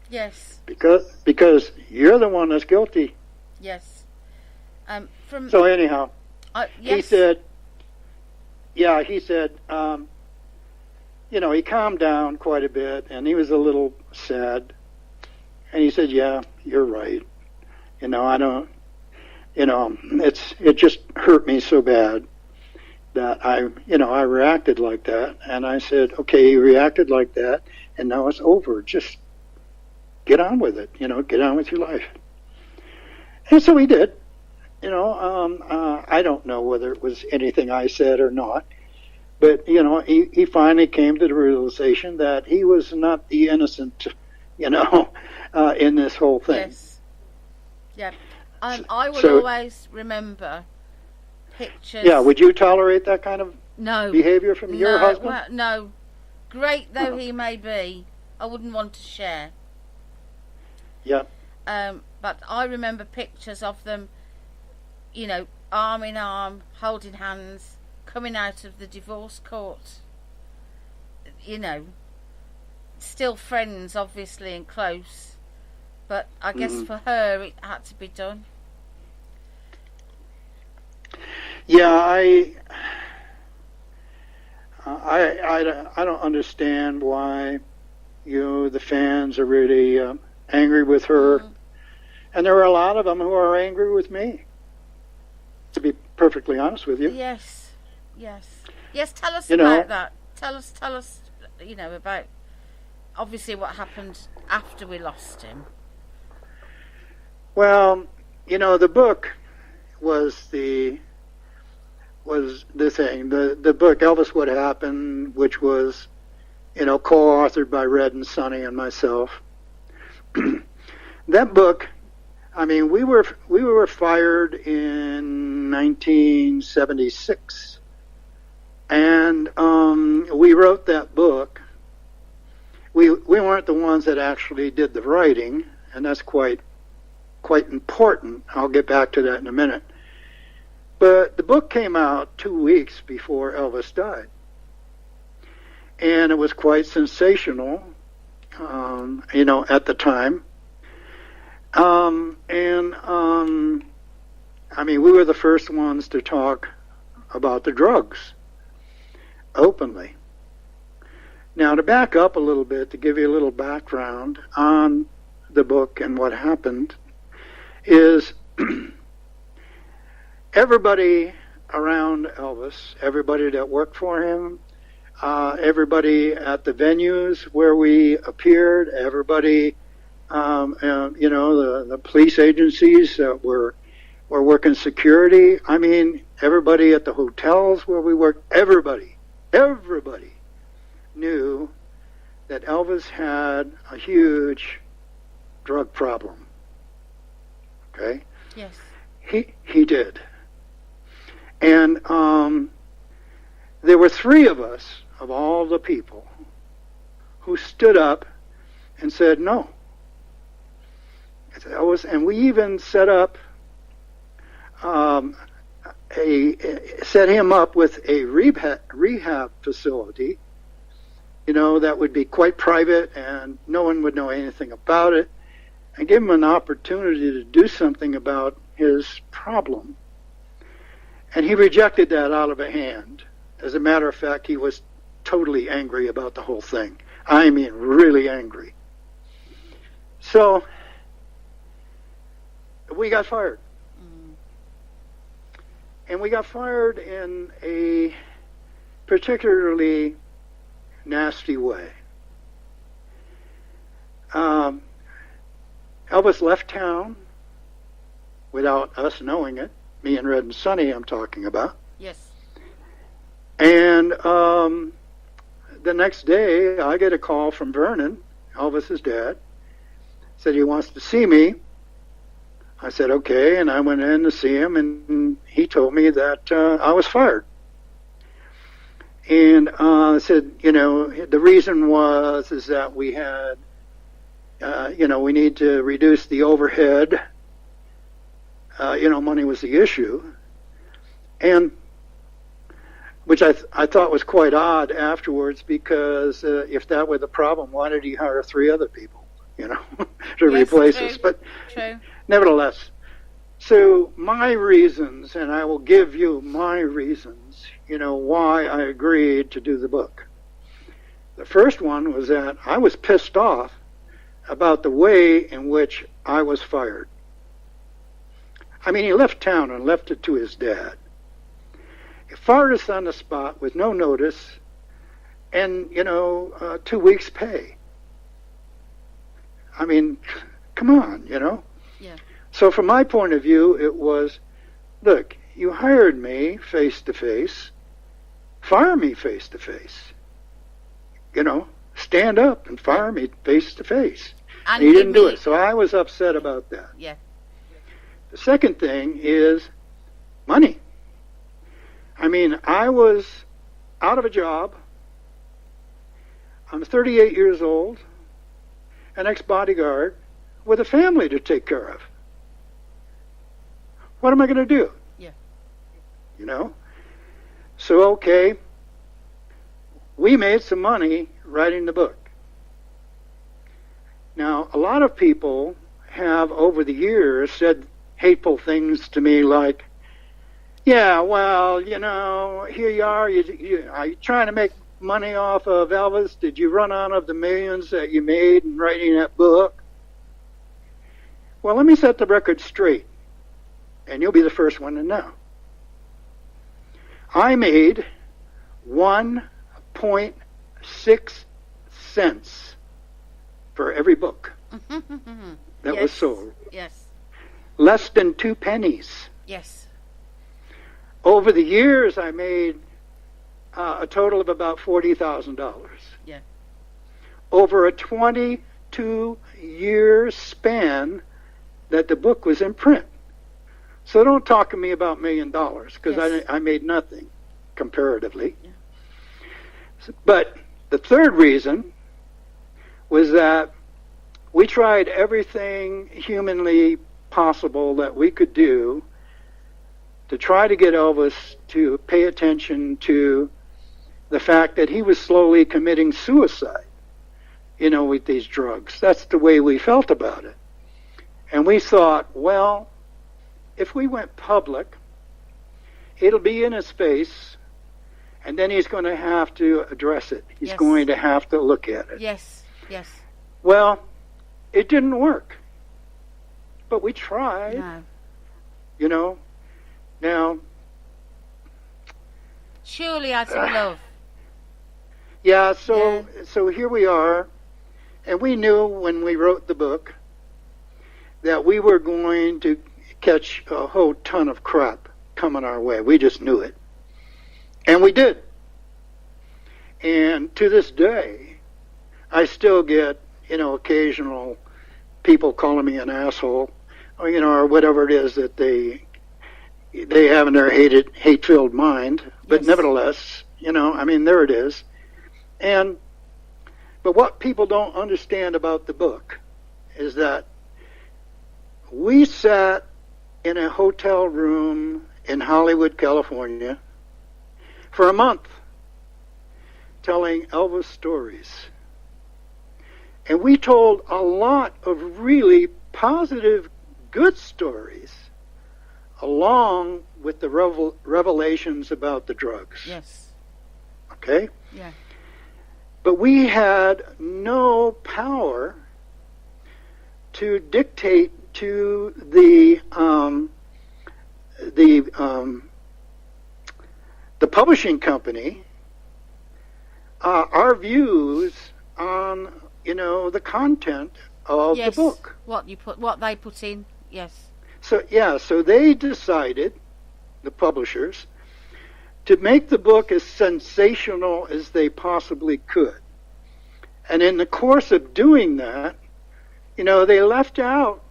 B: Yes.
A: Because you're the one that's guilty.
B: Yes.
A: So anyhow,
B: yes.
A: he said, he calmed down quite a bit, and he was a little sad. And he said, yeah, you're right. I don't, it just hurt me so bad that I reacted like that. And I said, okay, you reacted like that, and now it's over. Just get on with it, get on with your life. And so he did. I don't know whether it was anything I said or not, but, he finally came to the realization that he was not the innocent, in this whole thing.
B: Yes. Yeah. I will always remember pictures.
A: Yeah, would you tolerate that kind of
B: no
A: behavior from your husband?
B: Well, no. Great though he may be, I wouldn't want to share.
A: Yeah.
B: But I remember pictures of them, arm in arm, holding hands, coming out of the divorce court. Still friends, obviously, and close. But I guess for her, it had to be done.
A: Yeah, I don't understand why, the fans are really angry with her. And there are a lot of them who are angry with me, to be perfectly honest with you.
B: Yes. Tell us about that. Tell us, about obviously what happened after we lost him.
A: Well, the book was the thing. The book, Elvis What Happened, which was, co-authored by Red and Sonny and myself. That book, we were fired in 1976, and we wrote that book. We weren't the ones that actually did the writing, and that's quite important. I'll get back to that in a minute. But the book came out 2 weeks before Elvis died, and it was quite sensational, at the time. We were the first ones to talk about the drugs openly. Now, to back up a little bit, to give you a little background on the book and what happened, is everybody around Elvis, everybody that worked for him, everybody at the venues where we appeared, everybody, the police agencies that were working security. Everybody at the hotels where we worked, everybody knew that Elvis had a huge drug problem. Okay?
B: Yes.
A: He did. And there were three of us, of all the people, who stood up and said no. And we even set him up with a rehab facility, that would be quite private and no one would know anything about it, and give him an opportunity to do something about his problem. And he rejected that out of a hand. As a matter of fact, he was totally angry about the whole thing. Really angry. So we got fired. And we got fired in a particularly nasty way. Elvis left town without us knowing it. Me and Red and Sonny I'm talking about.
B: Yes.
A: And the next day I get a call from Vernon, Elvis's dad. Said he wants to see me. I said, okay, and I went in to see him, and he told me that I was fired. And said, the reason is that we had, we need to reduce the overhead. Money was the issue. And which I thought was quite odd afterwards, because if that were the problem, why did he hire 3 other people, to replace us? But
B: true.
A: Nevertheless, so my reasons, and I will give you my reasons, why I agreed to do the book. The first one was that I was pissed off about the way in which I was fired. I mean, he left town and left it to his dad. He fired us on the spot with no notice and, 2 weeks' pay. I mean, come on,
B: Yeah.
A: So from my point of view, it was, look, you hired me face-to-face, fire me face-to-face. Stand up and fire me face-to-face. And he didn't do it, so I was upset about that.
B: Yeah.
A: The second thing is money. I mean, I was out of a job. I'm 38 years old, an ex-bodyguard with a family to take care of. What am I going to do?
B: Yeah.
A: So, okay, we made some money writing the book. Now, a lot of people have, over the years, said hateful things to me like, yeah, well, here you are you trying to make money off of Elvis? Did you run out of the millions that you made in writing that book? Well, let me set the record straight, and you'll be the first one to know. I made 1.6 cents for every book that was sold.
B: Yes.
A: Less than 2 pennies.
B: Yes.
A: Over the years, I made a total of about $40,000.
B: Yeah.
A: Over a 22-year span that the book was in print. So don't talk to me about $1 million, because
B: Yes.
A: I made nothing comparatively.
B: Yeah.
A: But the third reason was that we tried everything humanly possible that we could do to try to get Elvis to pay attention to the fact that he was slowly committing suicide, with these drugs. That's the way we felt about it. And we thought, well, if we went public, it'll be in his face, and then he's going to have to address it. He's
B: Yes.
A: going to have to look at it.
B: Yes. Yes.
A: Well, it didn't work. But we tried,
B: No.
A: Now,
B: Surely out of love.
A: yeah, so here we are, and we knew when we wrote the book that we were going to catch a whole ton of crap coming our way. We just knew it. And we did. And to this day, I still get, occasional people calling me an asshole, or, or whatever it is that they have in their hate-filled mind. But
B: Yes.
A: nevertheless, there it is. But what people don't understand about the book is that we sat in a hotel room in Hollywood, California, for a month, telling Elvis stories. And we told a lot of really positive, good stories, along with the revelations about the drugs.
B: Yes.
A: Okay?
B: Yeah.
A: But we had no power to dictate to the publishing company our views on the content of
B: Yes.
A: the book.
B: What they put in. Yes.
A: So they decided, the publishers, to make the book as sensational as they possibly could. And in the course of doing that, they left out,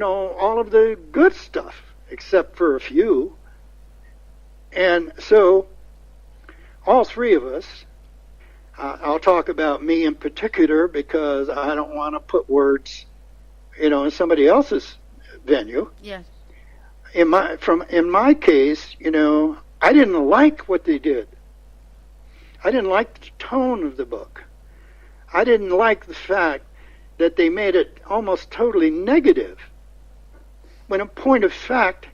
A: all of the good stuff, except for a few. And so all three of us, I'll talk about me in particular because I don't want to put words, in somebody else's venue.
B: Yes.
A: In my case, I didn't like what they did. I didn't like the tone of the book. I didn't like the fact that they made it almost totally negative. When in point of fact,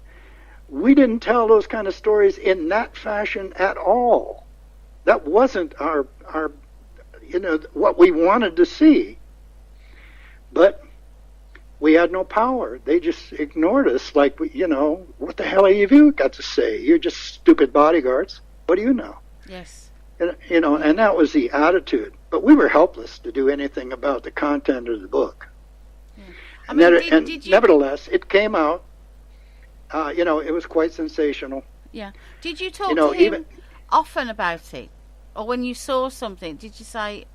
A: we didn't tell those kind of stories in that fashion at all. That wasn't our what we wanted to see. But we had no power. They just ignored us like, what the hell have you got to say? You're just stupid bodyguards. What do you know?
B: Yes.
A: And that was the attitude. But we were helpless to do anything about the content of the book.
B: Yeah.
A: Nevertheless, it came out. It was quite sensational.
B: Yeah. Did you talk to him often about it? Or when you saw something, did you say,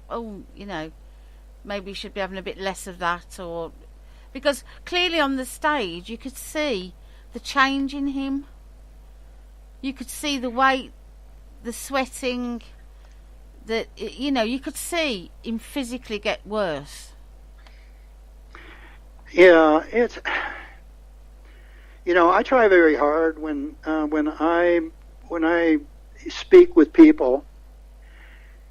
B: maybe you should be having a bit less of that? Or because clearly on the stage you could see the change in him. You could see the weight, the sweating, you could see him physically get worse.
A: Yeah, it's... I try very hard when I speak with people,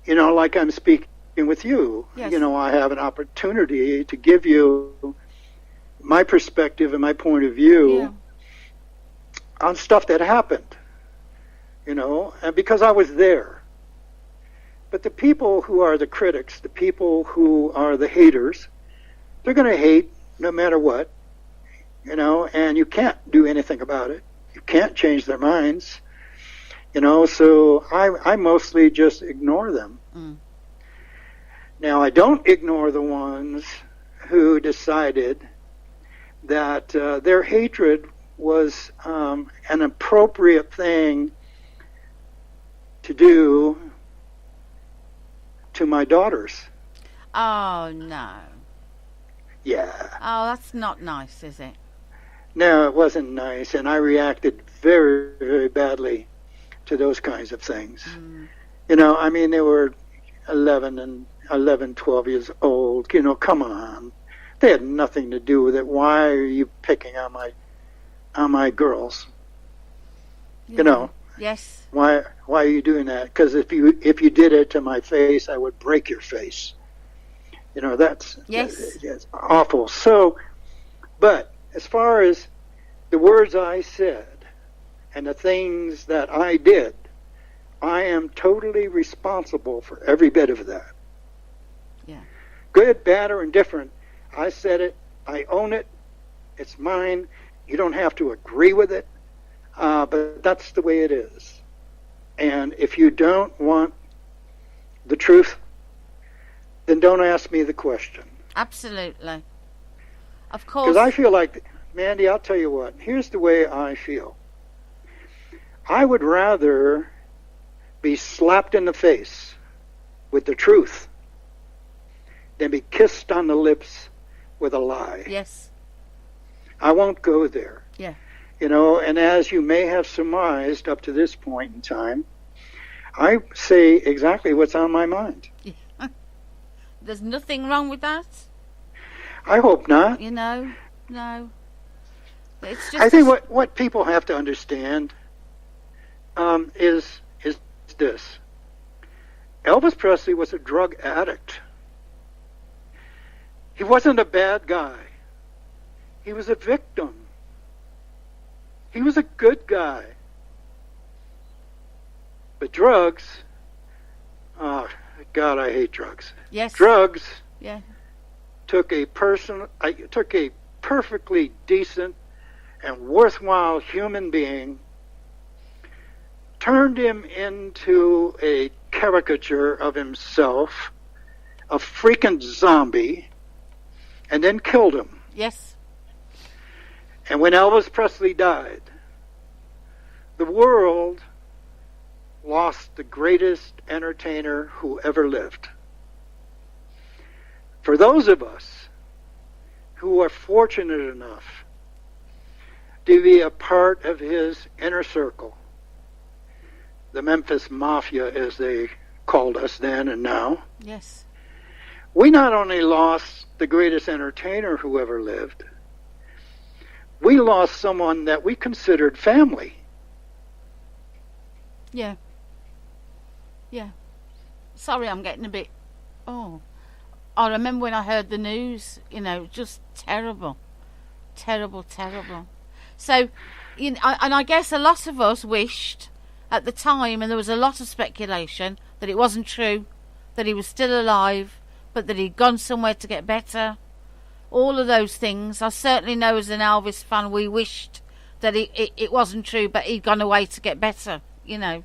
A: like I'm speaking with you.
B: Yes.
A: I have an opportunity to give you my perspective and my point of view on stuff that happened, and because I was there. But the people who are the critics, the people who are the haters, they're going to hate no matter what. And you can't do anything about it. You can't change their minds. So I mostly just ignore them.
B: Mm.
A: Now, I don't ignore the ones who decided that their hatred was an appropriate thing to do to my daughters.
B: Oh, no.
A: Yeah.
B: Oh, that's not nice, is it?
A: No, it wasn't nice, and I reacted very, very badly to those kinds of things.
B: Mm.
A: They were 11, 12 years old. Come on. They had nothing to do with it. Why are you picking on my girls?
B: Yeah. Yes.
A: Why are you doing that? Because if you did it to my face, I would break your face. That's awful. So, but as far as the words I said and the things that I did, I am totally responsible for every bit of that.
B: Yeah.
A: Good, bad, or indifferent. I said it. I own it. It's mine. You don't have to agree with it. But that's the way it is. And if you don't want the truth, then don't ask me the question.
B: Absolutely. Of course.
A: Because I feel like, Mandy, I'll tell you what. Here's the way I feel. I would rather be slapped in the face with the truth than be kissed on the lips with a lie.
B: Yes.
A: I won't go there.
B: Yeah.
A: And as you may have surmised up to this point in time, I say exactly what's on my mind.
B: Yeah. There's nothing wrong with that.
A: I hope not.
B: No. It's just.
A: I think what people have to understand is this: Elvis Presley was a drug addict. He wasn't a bad guy. He was a victim. He was a good guy. But drugs, oh God, I hate drugs.
B: Yes.
A: Drugs.
B: Yeah.
A: Took a perfectly decent and worthwhile human being, turned him into a caricature of himself, a freaking zombie, and then killed him.
B: Yes.
A: And when Elvis Presley died, the world lost the greatest entertainer who ever lived. For those of us who are fortunate enough to be a part of his inner circle, the Memphis Mafia, as they called us then and now,
B: Yes.
A: we not only lost the greatest entertainer who ever lived, we lost someone that we considered family.
B: Yeah. Yeah. Sorry, I'm getting a bit. Oh. I remember when I heard the news, just terrible. Terrible, terrible. So, and I guess a lot of us wished at the time, and there was a lot of speculation, that it wasn't true, that he was still alive, but that he'd gone somewhere to get better. All of those things. I certainly know as an Elvis fan, we wished that it wasn't true, but he'd gone away to get better,
A: Yeah,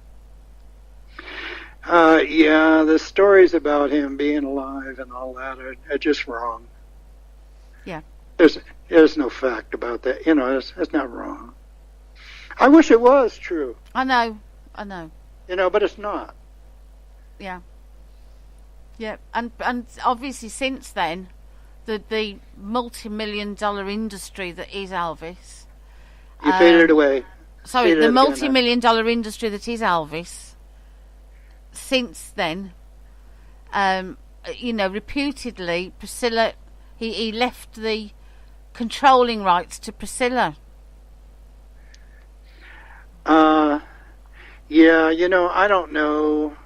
A: the stories about him being alive and all that are just wrong.
B: Yeah.
A: There's no fact about that. It's not wrong. I wish it was true.
B: I know.
A: But it's not.
B: Yeah. Yeah, and obviously since then, the multi-million-dollar industry that is Elvis.
A: You faded away.
B: Sorry, the multi-million-dollar industry that is Elvis. Since then, reputedly, Priscilla, he left the controlling rights to Priscilla.
A: Yeah, I don't know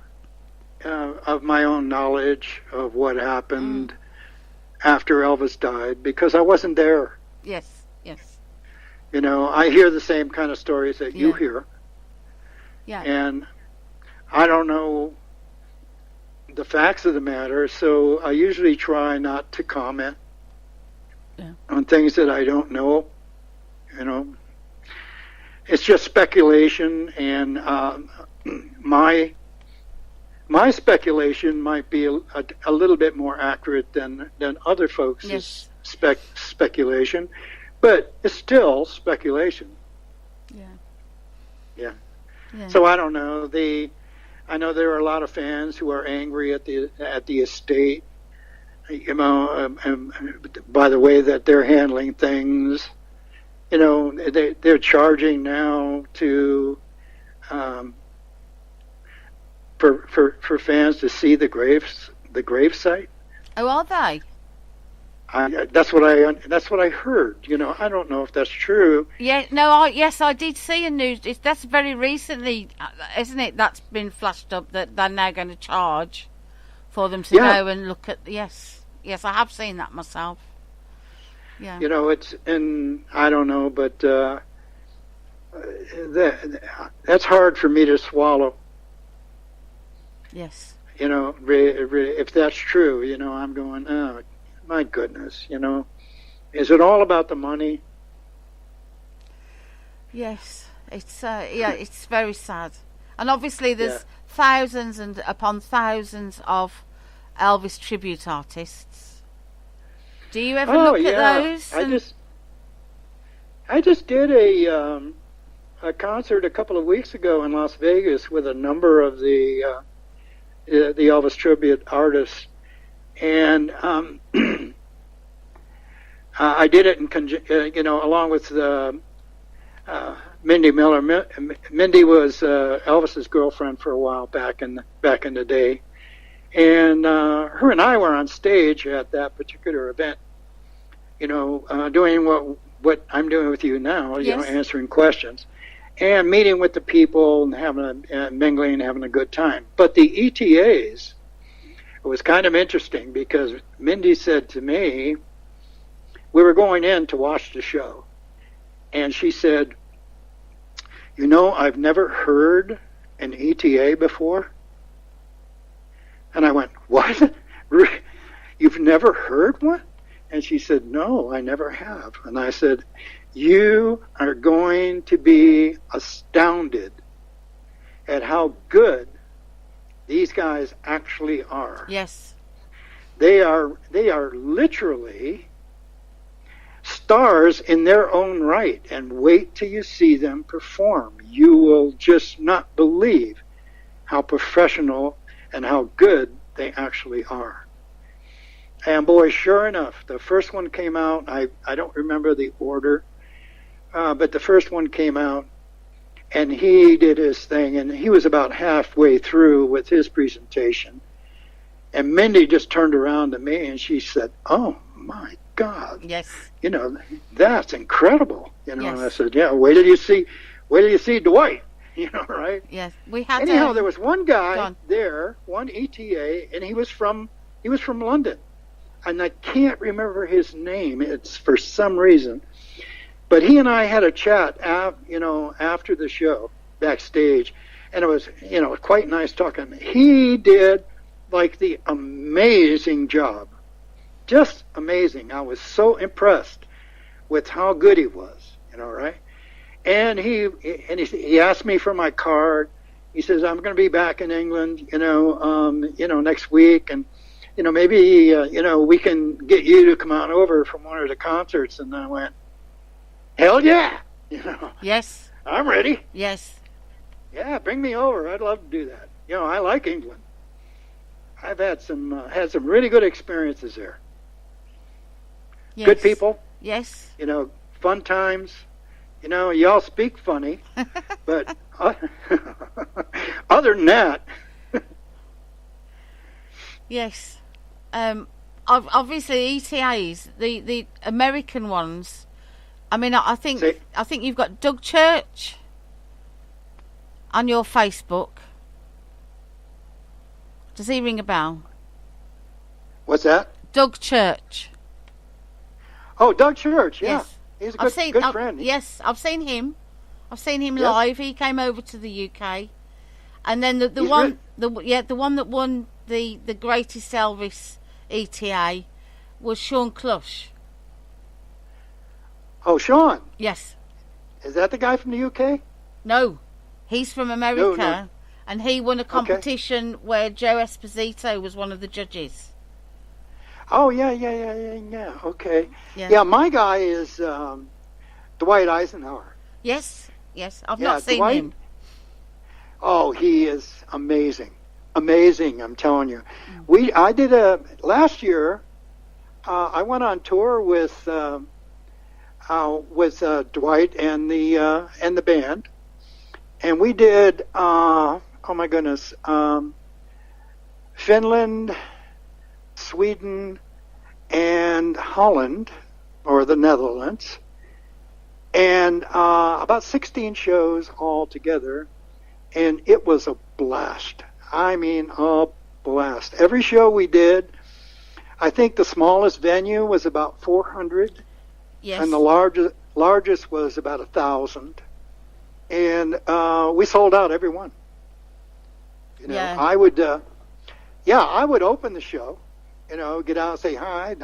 A: of my own knowledge of what happened after Elvis died, because I wasn't there.
B: Yes.
A: I hear the same kind of stories that you hear.
B: Yeah.
A: And I don't know the facts of the matter, so I usually try not to comment on things that I don't know. It's just speculation, and my speculation might be a little bit more accurate than other folks' speculation, but it's still speculation. Yeah. So I don't know. I know there are a lot of fans who are angry at the estate, by the way that they're handling things. They're charging now to for fans to see the gravesite.
B: Oh, are they?
A: That's what I heard. I don't know if that's true.
B: Yeah, no, yes, I did see a news. That's very recently, isn't it? That's been flashed up that they're now going to charge for them to go and look at. Yes, I have seen that myself. Yeah.
A: It's, and I don't know, but that's hard for me to swallow.
B: Yes.
A: If that's true, I'm going, oh, my goodness, is it all about the money?
B: Yes, it's it's very sad, and obviously there's thousands and upon thousands of Elvis tribute artists. Do you ever look at those?
A: I just did a concert a couple of weeks ago in Las Vegas with a number of the Elvis tribute artists, and I did it in along with Mindy Miller. Mindy was Elvis's girlfriend for a while back in the day, and her and I were on stage at that particular event. Doing what I'm doing with you now, answering questions, and meeting with the people and having mingling and having a good time. But the ETAs, it was kind of interesting because Mindy said to me, we were going in to watch the show, and she said, I've never heard an ETA before. And I went, what? You've never heard one? And she said, no, I never have. And I said, you are going to be astounded at how good these guys actually are.
B: Yes.
A: They are literally stars in their own right, and wait till you see them perform. You will just not believe how professional and how good they actually are. And boy, sure enough, the first one came out, I don't remember the order, but the first one came out, and he did his thing, and he was about halfway through with his presentation. And Mindy just turned around to me and she said, "Oh my God,
B: Yes.
A: you know, that's incredible." You know,
B: Yes.
A: and I said, "Yeah, wait till you see Dwight." You know, right?
B: Yes. We had.
A: Anyhow, there was one
B: Go
A: guy
B: on.
A: there, one ETA, and he was from London, and I can't remember his name. It's for some reason, but he and I had a chat, after the show backstage, and it was, quite nice talking. He did like the amazing job, just amazing. I was so impressed with how good he was, right? And he asked me for my card. He says, "I'm going to be back in England, next week, and maybe we can get you to come on over from one of the concerts." And I went, "Hell yeah,
B: Yes.
A: I'm ready.
B: Yes.
A: Yeah, bring me over. I'd love to do that. I like England. I've had some really good experiences there.
B: Yes.
A: Good people,
B: Yes.
A: fun times. Y'all speak funny, but other than that."
B: Yes. Obviously, ETAs, the American ones. I mean, I think you've got Doug Church on your Facebook. Does he ring a bell?
A: What's that?
B: Doug Church.
A: Oh, Doug Church, yeah.
B: Yes.
A: He's a good friend.
B: Yes, I've seen him. I've seen him
A: Yes.
B: live. He came over to the UK, and then the
A: He's
B: one the one that won the greatest Elvis ETA was Sean Clush.
A: Oh, Sean.
B: Yes.
A: Is that the guy from the UK?
B: No, he's from America,
A: No.
B: and he won a competition where Joe Esposito was one of the judges.
A: Oh, yeah. Okay.
B: Yeah.
A: Yeah, my guy is Dwight Eisenhower.
B: Yes. I've
A: Yeah,
B: not seen
A: Dwight.
B: him.
A: Oh, he is amazing. Amazing, I'm telling you. I did last year. I went on tour with Dwight and the band, and we did. Oh my goodness, Finland, Sweden, and Holland, or the Netherlands, and about 16 shows all together, and it was a blast. I mean, a blast. Every show we did, I think the smallest venue was about 400,
B: Yes.
A: and the largest was about 1,000, and we sold out every one.
B: Yeah.
A: I would open the show, get out and say hi,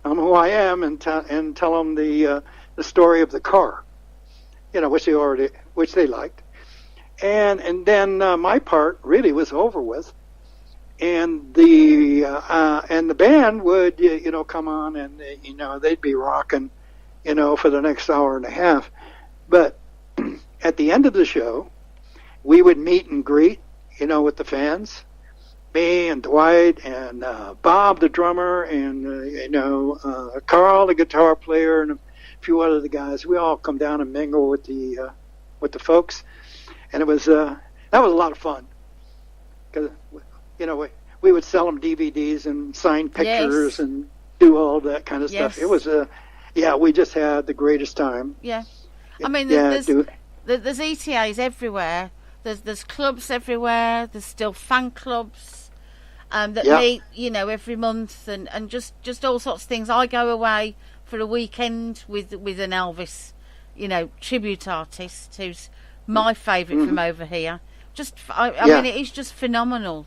A: I'm who I am, and tell them the story of the car, which they liked, and then my part really was over with, and the band would come on, and they'd be rocking, for the next hour and a half, but at the end of the show, we would meet and greet, with the fans. Me and Dwight and Bob the drummer and Carl the guitar player and a few other the guys. We all come down and mingle with the folks, and it was that was a lot of fun because we would sell them DVDs and sign pictures
B: Yes.
A: and do all that kind of
B: Yes.
A: stuff. It was we just had the greatest time.
B: Yeah. I mean,
A: Yeah,
B: there's ETAs everywhere. There's clubs everywhere. There's still fan clubs that
A: Yeah.
B: meet, every month, and just all sorts of things. I go away for a weekend with an Elvis, tribute artist who's my favourite from over here. I mean, it is just phenomenal.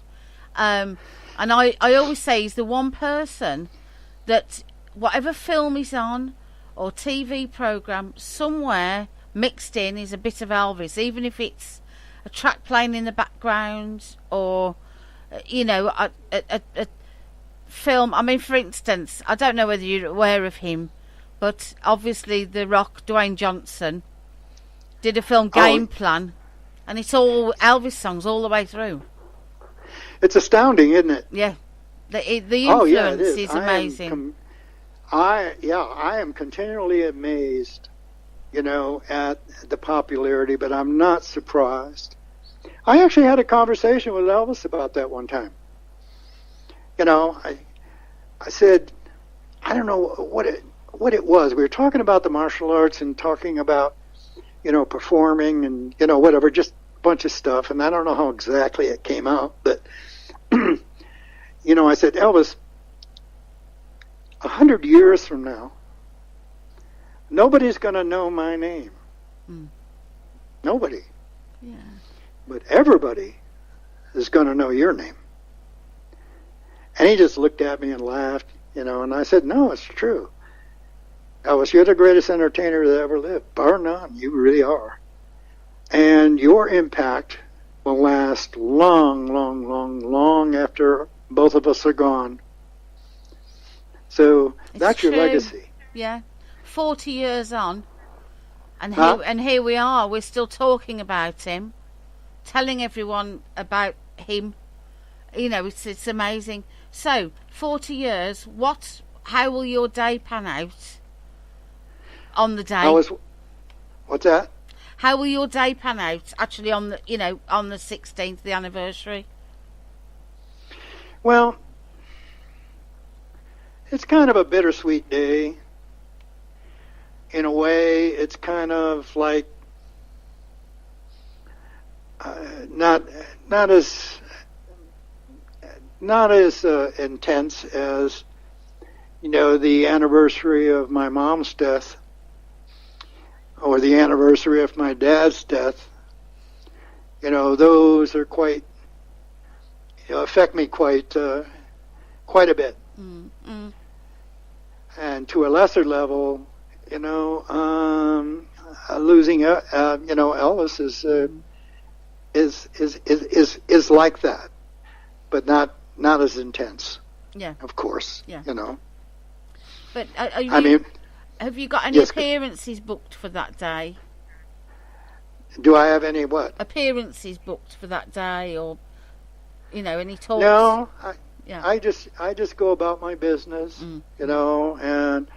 B: And I always say he's the one person that whatever film he's on or TV programme, somewhere mixed in is a bit of Elvis, even if it's a track playing in the background or a film. I mean, for instance, I don't know whether you're aware of him, but obviously the Rock, Dwayne Johnson, did a film Game Plan, and it's all Elvis songs all the way through.
A: It's astounding, isn't it?
B: Yeah, the
A: Oh,
B: influence
A: yeah, it is.
B: is amazing.
A: I am continually amazed at the popularity, but I'm not surprised. I actually had a conversation with Elvis about that one time. I said, I don't know what it was. We were talking about the martial arts and talking about, performing and, whatever, just a bunch of stuff. And I don't know how exactly it came out, but, I said, Elvis, 100 years from now, nobody's going to know my name. Nobody.
B: Yeah.
A: But everybody is going to know your name. And he just looked at me and laughed, and I said, no, it's true. Elvis, you're the greatest entertainer that ever lived. Bar none, you really are. And your impact will last long, long, long, long after both of us are gone. So that's your legacy.
B: Yeah. 40 years on, and here we are. We're still talking about him, telling everyone about him. It's amazing. So, 40 years. How will your day pan out on the day?
A: What's that?
B: How will your day pan out? Actually, on the on the 16th, the anniversary.
A: Well, it's kind of a bittersweet day. In a way, it's kind of like not as intense as the anniversary of my mom's death or the anniversary of my dad's death. Those are quite affect me quite a bit. And to a lesser level, losing Elvis is like that, but not as intense.
B: Yeah.
A: Of course.
B: Yeah. But have you got any appearances booked for that day?
A: Do I have any what?
B: Appearances booked for that day, or any talks?
A: No, I just go about my business, and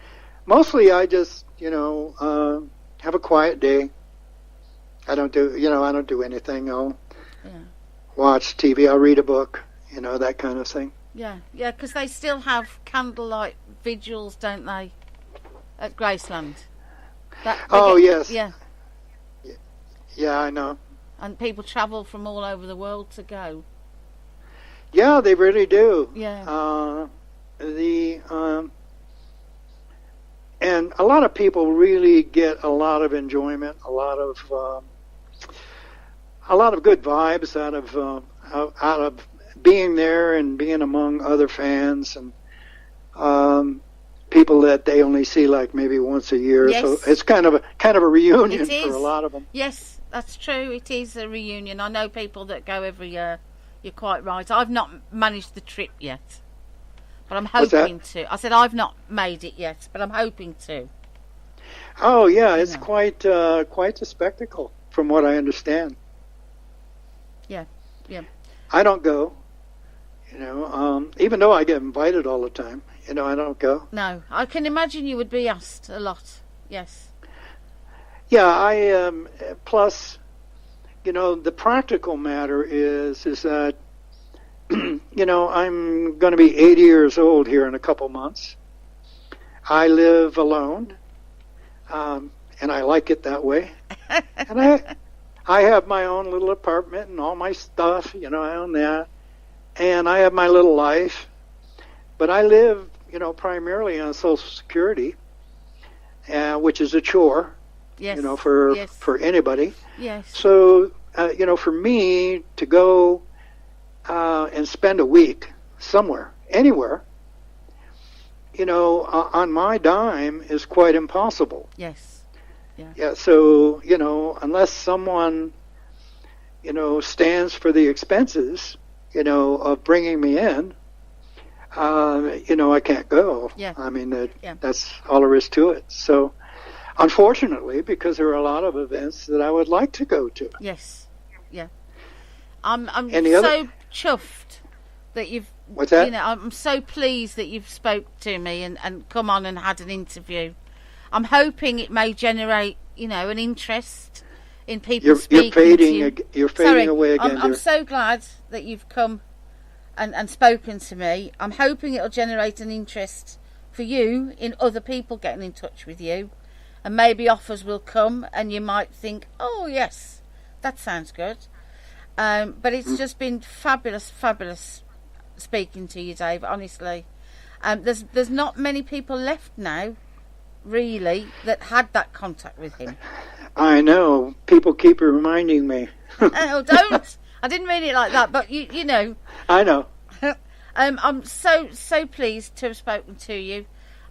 A: mostly I just have a quiet day. I don't do anything. I'll watch TV. I'll read a book. That kind of thing.
B: Yeah, because they still have candlelight vigils, don't they, at Graceland?
A: Yes.
B: Yeah.
A: Yeah, I know.
B: And people travel from all over the world to go.
A: Yeah, they really do.
B: Yeah.
A: And a lot of people really get a lot of enjoyment, a lot of good vibes out of being there and being among other fans and people that they only see like maybe once a year.
B: Yes.
A: So it's kind of a reunion for a lot of them.
B: Yes, that's true. It is a reunion. I know people that go every year. You're quite right. I've not managed the trip yet, but I'm hoping to. I said I've not made it yet, but I'm hoping to.
A: Oh yeah, it's quite a spectacle, from what I understand.
B: Yeah.
A: I don't go, even though I get invited all the time. I don't go.
B: No, I can imagine you would be asked a lot. Yes.
A: Yeah, I plus, the practical matter is that, I'm going to be 80 years old here in a couple months. I live alone, and I like it that way. And I have my own little apartment and all my stuff, I own that. And I have my little life. But I live, primarily on Social Security, which is a chore, for anybody.
B: Yes.
A: So, for me to go and spend a week somewhere, anywhere, on my dime is quite impossible.
B: Yes.
A: Yeah, so, unless someone, stands for the expenses, of bringing me in, I can't go.
B: Yeah.
A: I mean, that's all there is to it. So, unfortunately, because there are a lot of events that I would like to go to.
B: Yes. Yeah. I'm
A: so
B: chuffed that you've...
A: What's that?
B: I'm so pleased that you've spoke to me and come on and had an interview. I'm hoping it may generate an interest in people
A: You're
B: speaking
A: fading.
B: to you.
A: You're fading away again.
B: I'm so glad that you've come and spoken to me. I'm hoping it'll generate an interest for you in other people getting in touch with you, and maybe offers will come and you might think, oh yes, that sounds good. But it's just been fabulous speaking to you, Dave, honestly. There's not many people left now, really, that had that contact with him.
A: I know. People keep reminding me.
B: Oh, don't! I didn't mean it like that, but you know.
A: I know.
B: I'm so pleased to have spoken to you,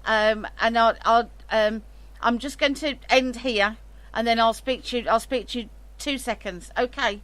B: and I'm just going to end here, and then I'll speak to you 2 seconds. Okay.